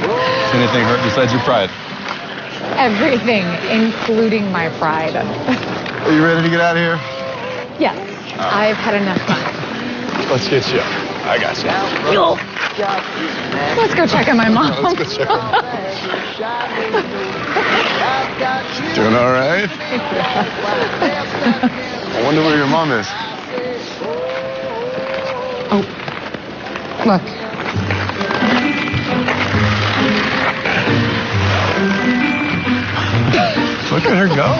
Does anything hurt besides your pride? Everything, including my pride. Are you ready to get out of here? Yes, I've had enough fun. Let's get you up. I got you. Let's go check on my mom. Let's go check on her. Doing all right? I wonder where your mom is. Oh, look. Look at her go.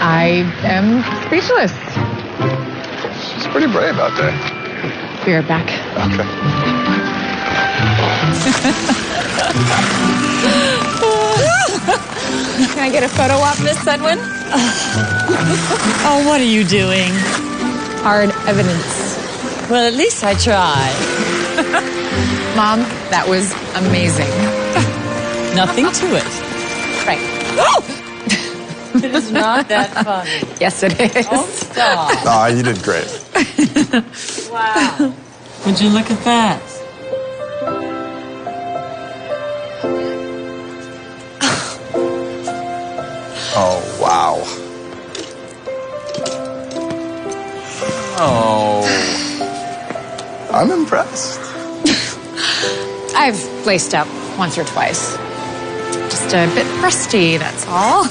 I am speechless. She's pretty brave out there. Be right back. Okay. Can I get a photo op, Miss Edwin? Oh, what are you doing? Hard evidence. Well, at least I tried. Mom, that was amazing. Nothing to it. Right. It's not that funny. Yes, it is. Oh, stop. Ah, you did great. Wow. Would you look at that? Oh, wow. Oh. I'm impressed. I've laced up once or twice. Just a bit rusty, that's all.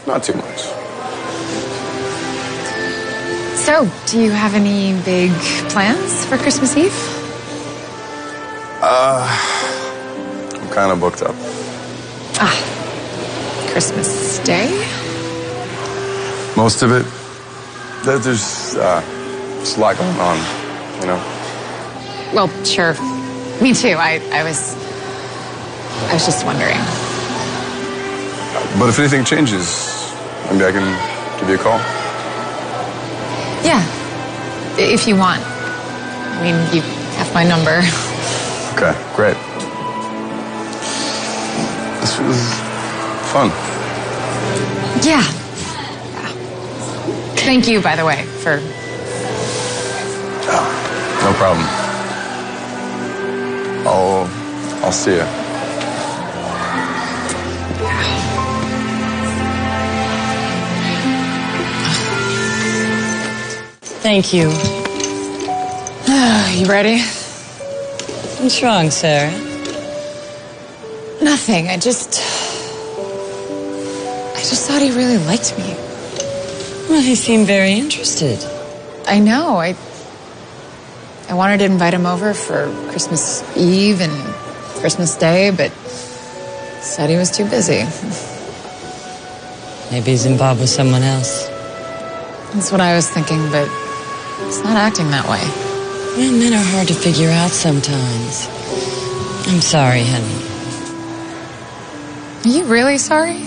Not too much. So, do you have any big plans for Christmas Eve? I'm kind of booked up. Christmas Day? Most of it. There's just a lot going on, you know. Well, sure. Me too. I was just wondering. But if anything changes, maybe I can give you a call. Yeah, if you want. I mean, you have my number. Okay, great. This was fun. Yeah. Thank you, by the way, for... No problem. I'll see you. Thank you. You ready? What's wrong, Sarah? Nothing. I just thought he really liked me. Well, he seemed very interested. I know. I wanted to invite him over for Christmas Eve and Christmas Day, but said he was too busy. Maybe he's involved with someone else. That's what I was thinking, but he's not acting that way. Well, men are hard to figure out sometimes. I'm sorry, honey. Are you really sorry?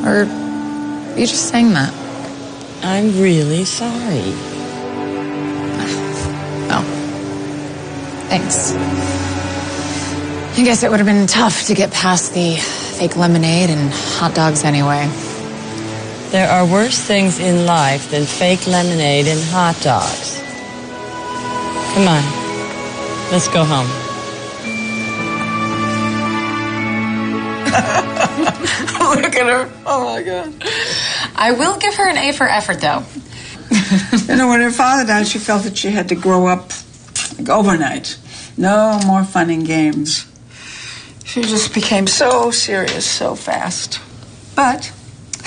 Or are you just saying that? I'm really sorry. Oh. Thanks. I guess it would have been tough to get past the fake lemonade and hot dogs anyway. There are worse things in life than fake lemonade and hot dogs. Come on, let's go home. Look at her. Oh, my God. I will give her an A for effort, though. You know, when her father died, she felt that she had to grow up like overnight. No more fun and games. She just became so serious so fast. But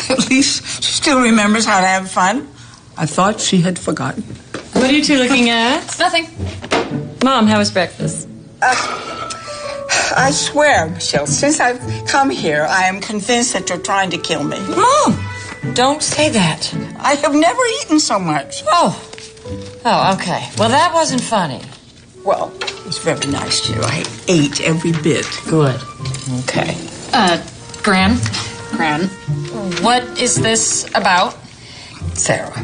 at least she still remembers how to have fun. I thought she had forgotten. What are you two looking at? It's nothing. Mom, how was breakfast? I swear, Michelle, since I've come here, I am convinced that you're trying to kill me. Mom, don't say that. I have never eaten so much. Oh, okay. Well, that wasn't funny. Well, it was very nice of you. I ate every bit. Good. Okay. Gran, what is this about? Sarah,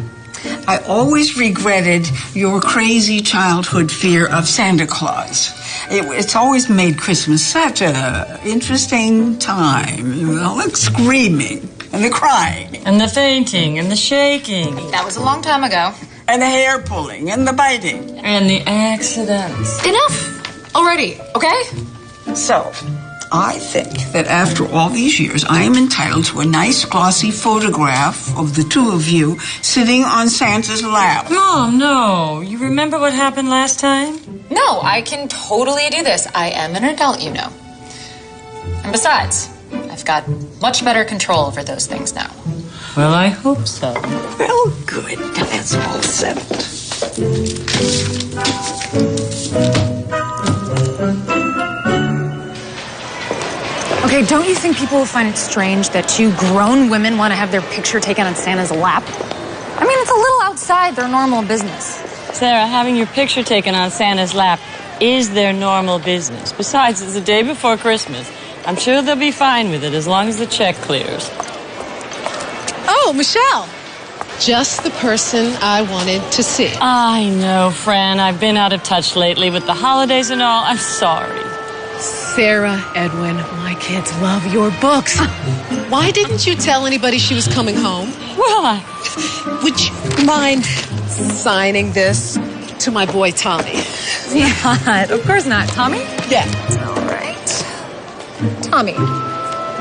I always regretted your crazy childhood fear of Santa Claus. It's always made Christmas such a interesting time, you know, like screaming and the crying. And the fainting and the shaking. That was a long time ago. And the hair pulling and the biting. And the accidents. Enough already, okay? So, I think that after all these years, I am entitled to a nice glossy photograph of the two of you sitting on Santa's lap. Mom, no. You remember what happened last time? No, I can totally do this. I am an adult, you know. And besides, I've got much better control over those things now. Well, I hope so. Well, good. Now that's all settled. Okay, don't you think people will find it strange that two grown women want to have their picture taken on Santa's lap? I mean, it's a little outside their normal business. Sarah, having your picture taken on Santa's lap is their normal business. Besides, it's the day before Christmas. I'm sure they'll be fine with it as long as the check clears. Oh, Michelle. Just the person I wanted to see. I know, Fran. I've been out of touch lately with the holidays and all. I'm sorry. Sarah, Edwin, my kids love your books. Why didn't you tell anybody she was coming home? Well, Would you mind signing this to my boy, Tommy? Yeah, of course not. Tommy? Yeah. All right. Tommy,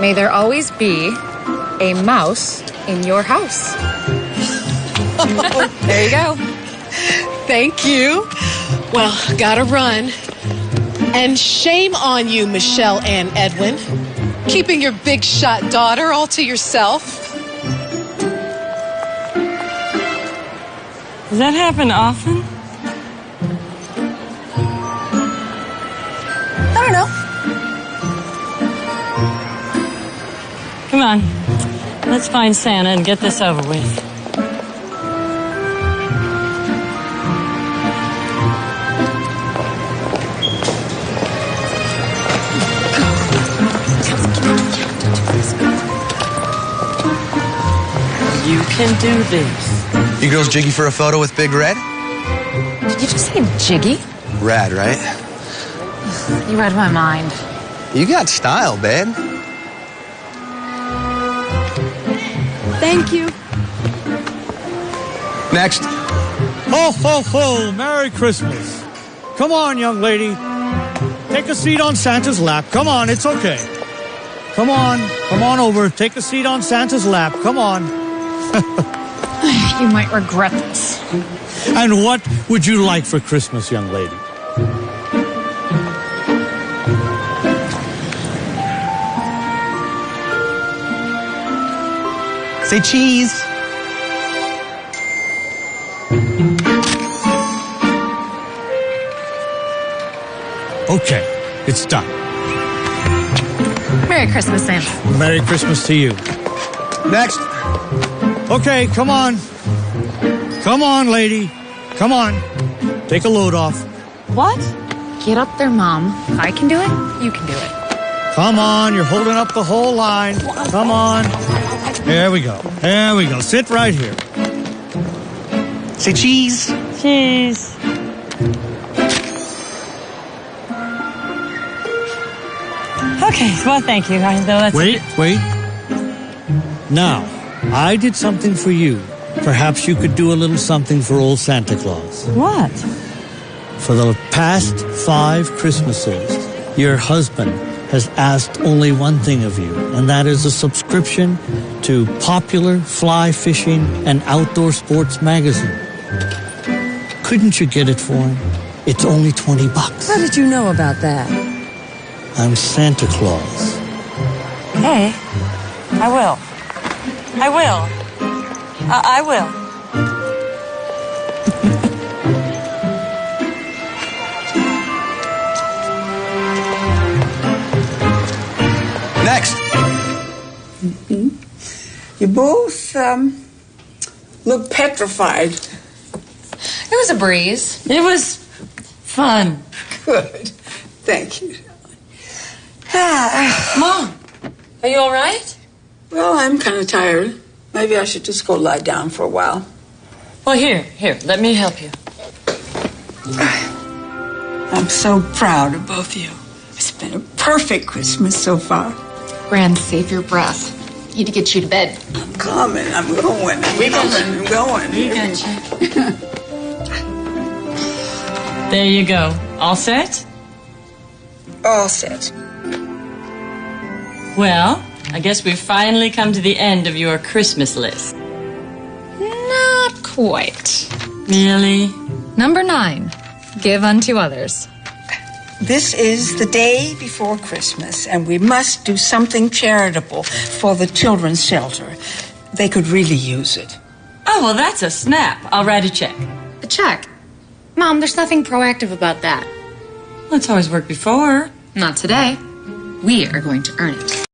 may there always be a mouse in your house. There you go. Thank you. Well, gotta run. And shame on you, Michelle and Edwin. Keeping your big shot daughter all to yourself. does that happen often? I don't know. Come on. Let's find Santa and get this over with. You can do this. You girls jiggy for a photo with Big Red? Did you just say jiggy? Rad, right? You read my mind. You got style, babe. Thank you. Next. Ho, ho, ho. Merry Christmas. Come on, young lady. Take a seat on Santa's lap. Come on, it's okay. Come on over. Take a seat on Santa's lap. Come on. You might regret this. And what would you like for Christmas, young lady? Say cheese. Okay, it's done. Merry Christmas, Santa. Merry Christmas to you. Next. Okay, come on. Come on, lady. Come on. Take a load off. What? Get up there, Mom. If I can do it, you can do it. Come on, you're holding up the whole line. Come on. There we go. There we go. Sit right here. Say cheese. Cheese. Okay, well, thank you. Wait. Now, I did something for you. Perhaps you could do a little something for old Santa Claus. What? For the past 5 Christmases, your husband has asked only one thing of you, and that is a subscription to Popular Fly Fishing and Outdoor Sports magazine. Couldn't you get it for him? It's only $20. How did you know about that? I'm Santa Claus. Hey, I will. Next. You both look petrified. It was a breeze. It was fun. Good. Thank you. Mom, are you all right? Well, I'm kind of tired. Maybe I should just go lie down for a while. Well, here, let me help you. I'm so proud of both of you. It's been a perfect Christmas so far. Rand, save your breath. Need to get you to bed. I'm coming. I'm going. I'm going. We got you. There you go. All set? All set. Well, I guess we've finally come to the end of your Christmas list. Not quite. Really? Number 9. Give unto others. This is the day before Christmas, and we must do something charitable for the children's shelter. They could really use it. Oh, well, that's a snap. I'll write a check. A check? Mom, there's nothing proactive about that. Well, it's always worked before. Not today. We are going to earn it.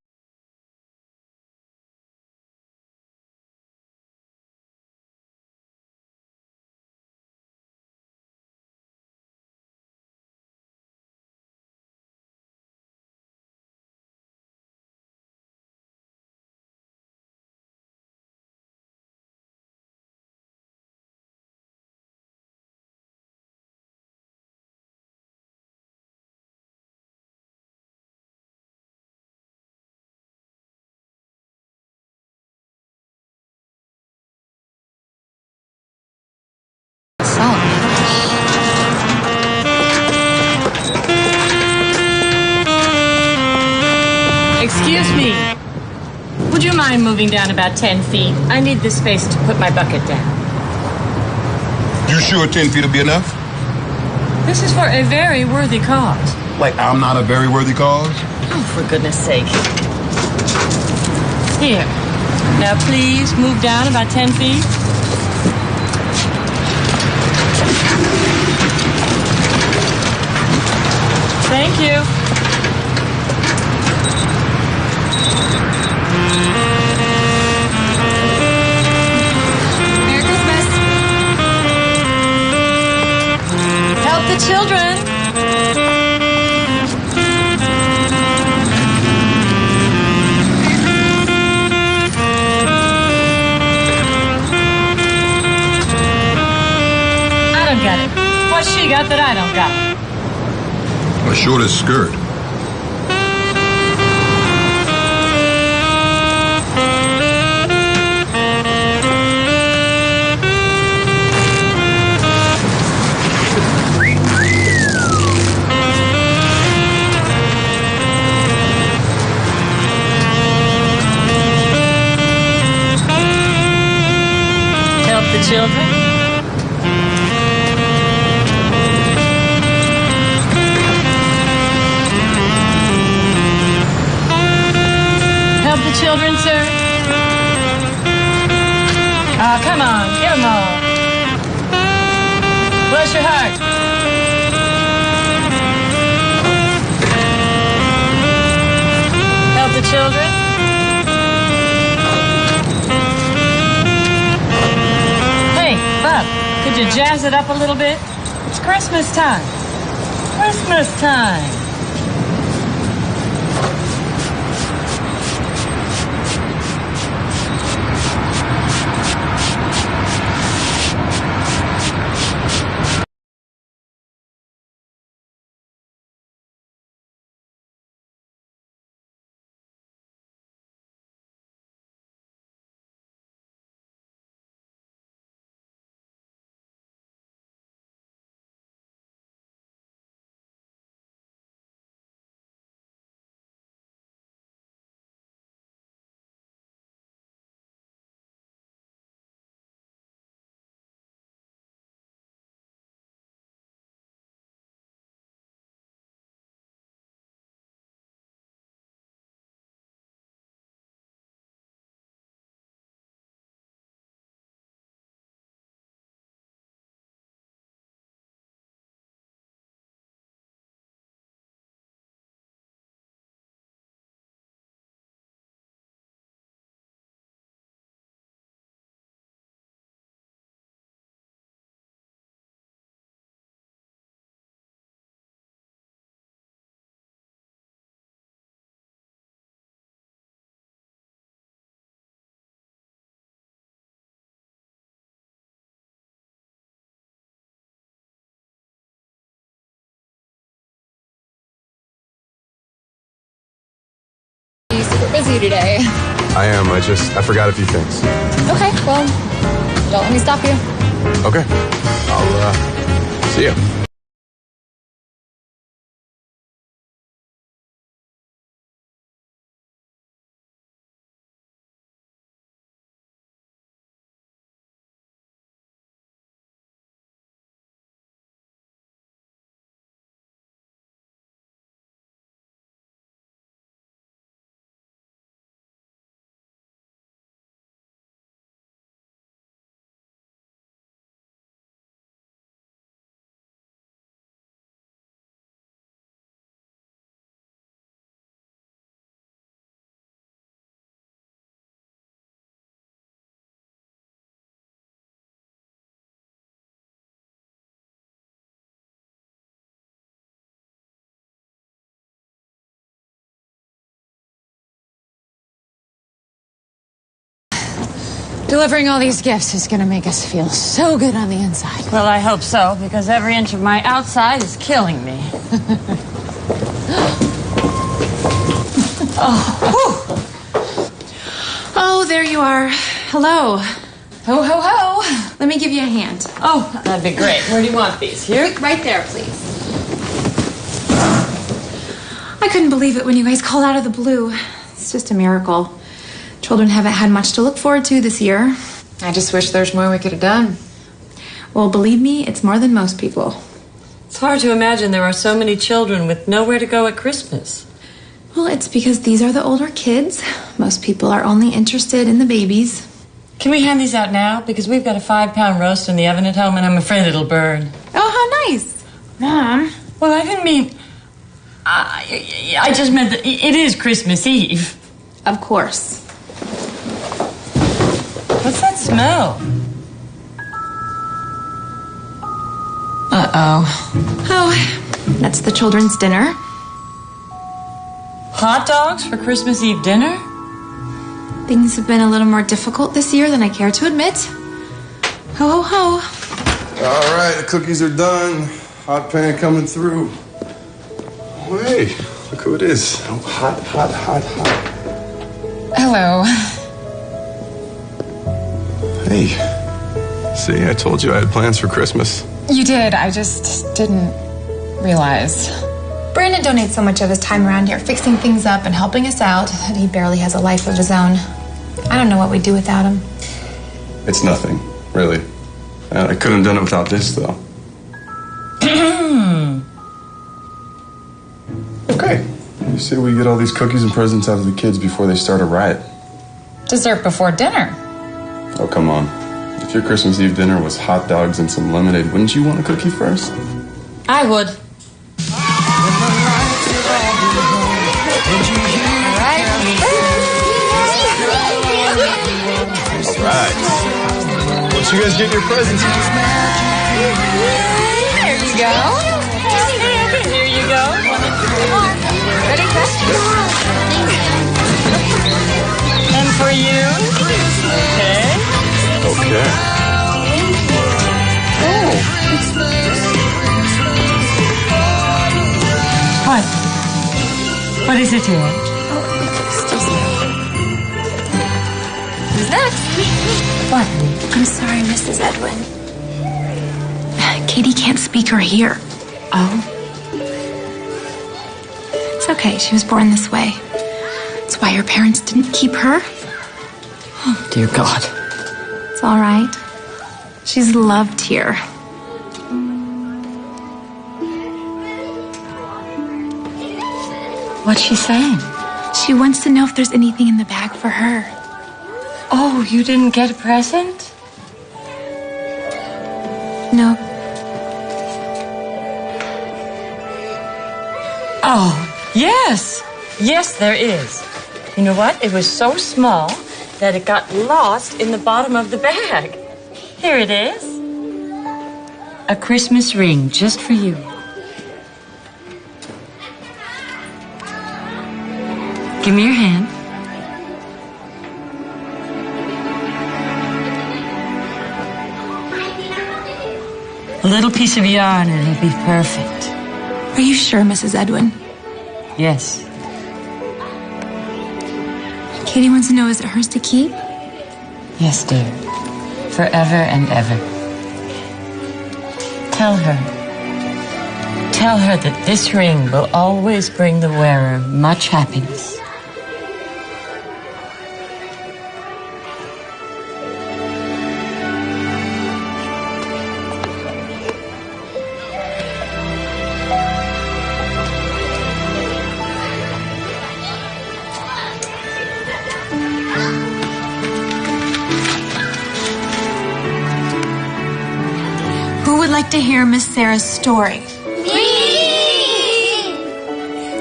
Excuse me. Would you mind moving down about 10 feet? I need this space to put my bucket down. You sure 10 feet will be enough? This is for a very worthy cause. Like I'm not a very worthy cause? Oh, for goodness sake. Here. Now, please move down about 10 feet. Thank you. you got that I don't got? A shorter skirt. Help the children? Help the children, sir? Oh, come on, give them all. Bless your heart. Help the children? Hey, Bob, could you jazz it up a little bit? It's Christmas time. Christmas time. Super busy today. I am. I forgot a few things. Okay, well, don't let me stop you. Okay. I'll see you. Delivering all these gifts is going to make us feel so good on the inside. Well, I hope so, because every inch of my outside is killing me. Oh, there you are. Hello. Ho, ho, ho. Let me give you a hand. Oh, that'd be great. Where do you want these? Here? Right there, please. I couldn't believe it when you guys called out of the blue. It's just a miracle. Children haven't had much to look forward to this year. I just wish there's more we could have done. Well, believe me, it's more than most people. It's hard to imagine there are so many children with nowhere to go at Christmas. Well, it's because these are the older kids. Most people are only interested in the babies. Can we hand these out now? Because we've got a 5-pound roast in the oven at home, and I'm afraid it'll burn. Oh, how nice. Mom. Well, I didn't mean... I just meant that it is Christmas Eve. Of course. What's that smell? Uh-oh. Oh, that's the children's dinner. Hot dogs for Christmas Eve dinner? Things have been a little more difficult this year than I care to admit. Ho, ho, ho. All right, the cookies are done. Hot pan coming through. Oh, hey, look who it is. Oh, hot. Hello. Hey. See, I told you I had plans for Christmas. You did. I just didn't realize. Brandon donates so much of his time around here, fixing things up and helping us out, that he barely has a life of his own. I don't know what we'd do without him. It's nothing, really. I couldn't have done it without this, though. Okay. You say we get all these cookies and presents out of the kids before they start a riot. Dessert before dinner. Oh, come on. If your Christmas Eve dinner was hot dogs and some lemonade, wouldn't you want a cookie first? I would. All right. Once you guys get your presents. There you go. Here you go. Ready, question? And for you. Okay. Okay. What? What is it, dear? Who's next? What? I'm sorry, Mrs. Edwin. Katie can't speak or hear. Oh? It's okay. She was born this way. It's why her parents didn't keep her. Oh, dear God. It's all right. She's loved here. What's she saying? She wants to know if there's anything in the bag for her. Oh, you didn't get a present? No. Oh, yes. Yes, there is. You know what? It was so small that it got lost in the bottom of the bag. Here it is. A Christmas ring just for you. Give me your hand. A little piece of yarn and it'll be perfect. Are you sure, Mrs. Edwin? Yes. Katie wants to know, is it hers to keep? Yes, dear. Forever and ever. Tell her. Tell her that this ring will always bring the wearer much happiness. Like to hear Miss Sarah's story. Me!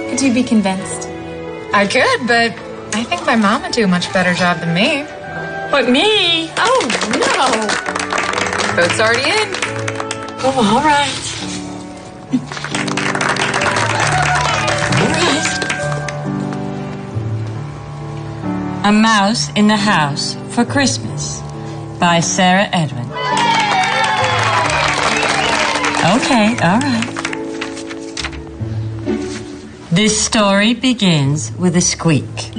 Could you be convinced? I could, but I think my mom would do a much better job than me. But me? Oh, no. Boat's already in. Oh, all right. A Mouse in the House for Christmas by Sarah Edwin. Okay, all right. This story begins with a squeak.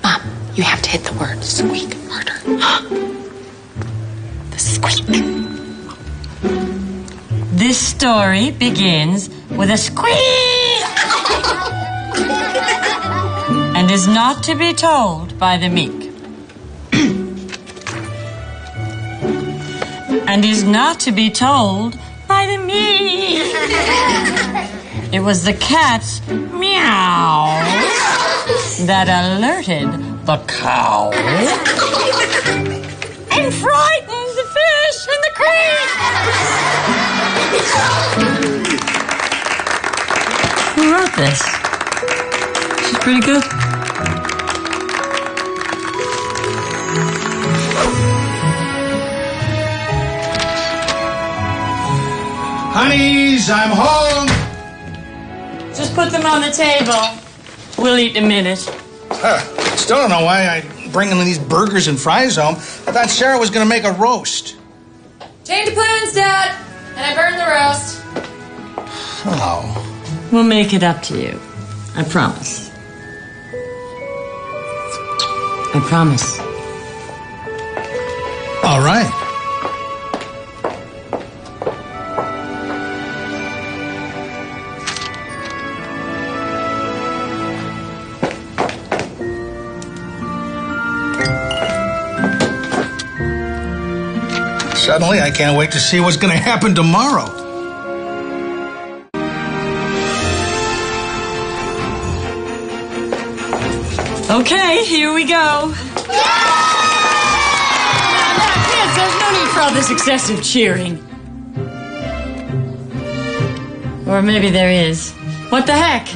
Mom, you have to hit the word squeak harder. The squeak. This story begins with a squeak and is not to be told by the meek. And is not to be told by the meek. It was the cat's meow that alerted the cow and frightened the fish in the creek. Who wrote this? She's pretty good. Honeys, I'm home. Just put them on the table. We'll eat in a minute. Still don't know why I bringing these burgers and fries home. I thought Sarah was going to make a roast. Change of plans, Dad. And I burned the roast. Oh. We'll make it up to you. I promise. I promise. All right. Suddenly, I can't wait to see what's going to happen tomorrow. Okay, here we go. Now, kids, there's no need for all this excessive cheering. Or maybe there is. What the heck?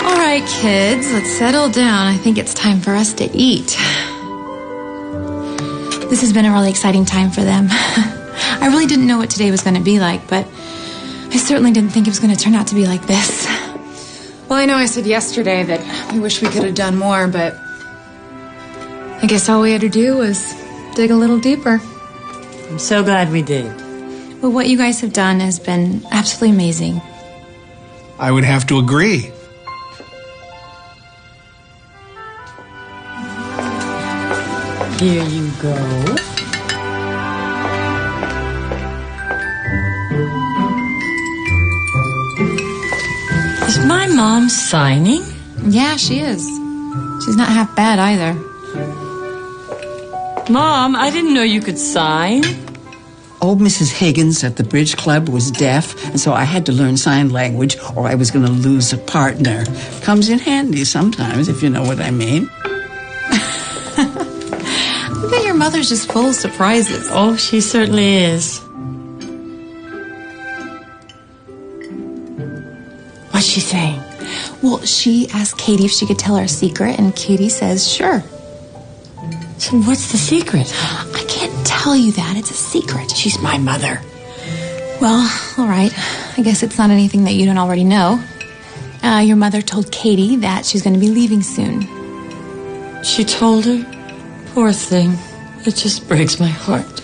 All right, kids, let's settle down. I think it's time for us to eat. This has been a really exciting time for them. I really didn't know what today was going to be like, but I certainly didn't think it was going to turn out to be like this. Well, I know I said yesterday that we wish we could have done more, but I guess all we had to do was dig a little deeper. I'm so glad we did. Well, what you guys have done has been absolutely amazing. I would have to agree. Here you go. Is my mom signing? Yeah, she is. She's not half bad either. Mom, I didn't know you could sign. Old Mrs. Higgins at the Bridge Club was deaf, and so I had to learn sign language or I was going to lose a partner. Comes in handy sometimes, if you know what I mean. I bet your mother's just full of surprises. Oh, she certainly is. What's she saying? Well, she asked Katie if she could tell her a secret, and Katie says sure. So what's the secret? I can't tell you that. It's a secret. She's my mother. Well, all right. I guess it's not anything that you don't already know. Your mother told Katie that she's going to be leaving soon. She told her? Poor thing. It just breaks my heart.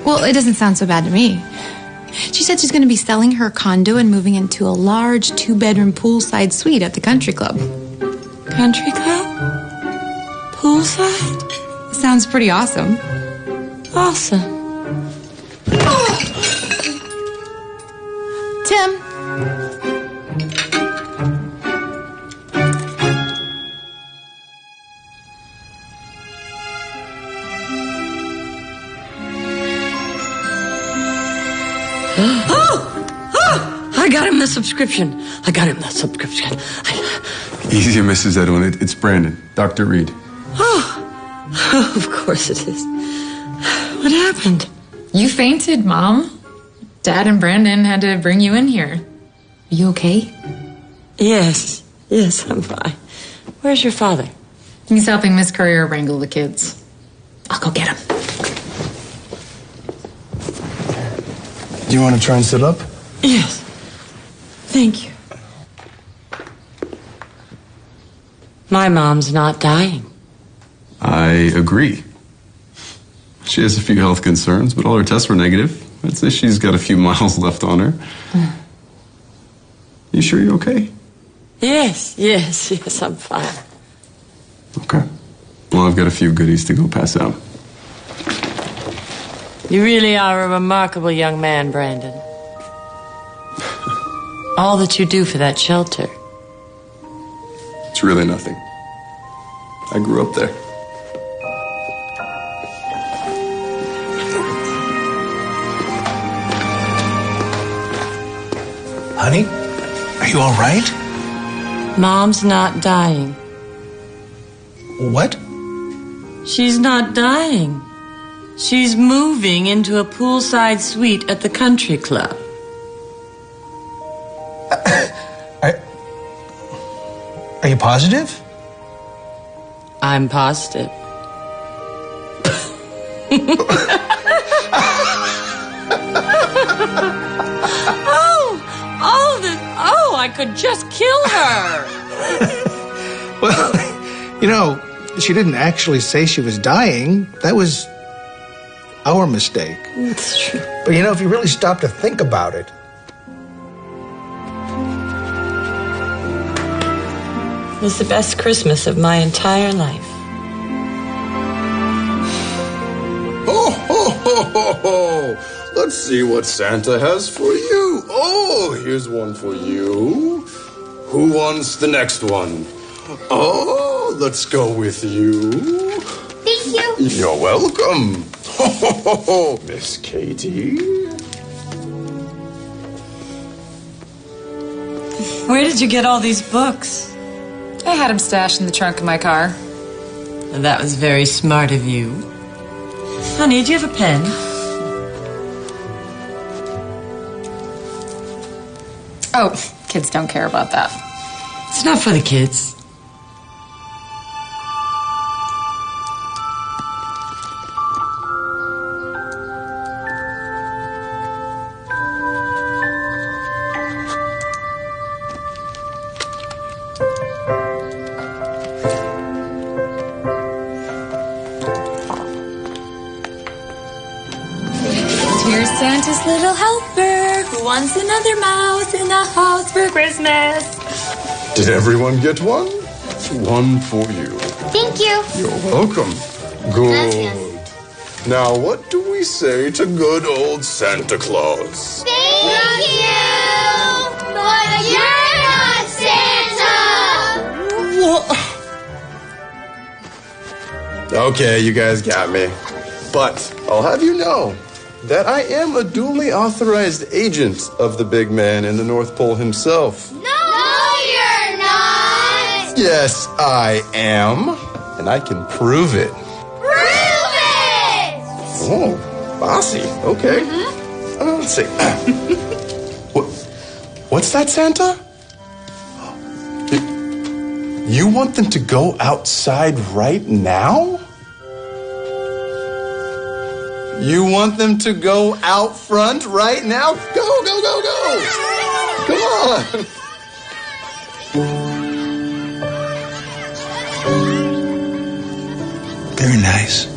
Well, it doesn't sound so bad to me. She said she's going to be selling her condo and moving into a large 2-bedroom poolside suite at the country club. Country club? Poolside? Sounds pretty awesome. Awesome. Tim. I got him the subscription. Easier, Mrs. Edwin. It's Brandon, Dr. Reed. Oh, of course it is. What happened? You fainted, Mom. Dad and Brandon had to bring you in here. Are you okay? Yes, I'm fine. Where's your father? He's helping Miss Courier wrangle the kids. I'll go get him. Do you want to try and sit up? Yes. Thank you. My mom's not dying. I agree. She has a few health concerns, but all her tests were negative. I'd say she's got a few miles left on her. You sure you're okay? Yes, I'm fine. Okay. Well, I've got a few goodies to go pass out. You really are a remarkable young man, Brandon. All that you do for that shelter. It's really nothing. I grew up there. Honey, are you all right? Mom's not dying. What? She's not dying. She's moving into a poolside suite at the country club. Are you positive? I'm positive. I could just kill her. Well, you know, she didn't actually say she was dying. That was our mistake. It's true. But you know, if you really stop to think about it, It was the best Christmas of my entire life. Ho, ho, ho, ho, ho. Let's see what Santa has for you. Oh, here's one for you. Who wants the next one? Oh, let's go with you. Thank you. You're welcome. Ho, ho, ho, ho. Miss Katie. Where did you get all these books? I had them stashed in the trunk of my car. Well, that was very smart of you. Honey, do you have a pen? Oh, kids don't care about that. It's not for the kids. Here's Santa's little helper who wants another mouse in the house for Christmas. Did everyone get one? One for you. Thank you. You're welcome. Good. Now, what do we say to good old Santa Claus? Thank you. But you're not Santa. What? Okay, you guys got me. But I'll have you know that I am a duly authorized agent of the big man in the North Pole himself. No, you're not. Yes, I am. And I can prove it. Prove it. Oh, bossy. Okay. Let's see. What's that, Santa? You want them to go outside right now? You want them to go out front right now? Go, go, go, go! Come on! very nice.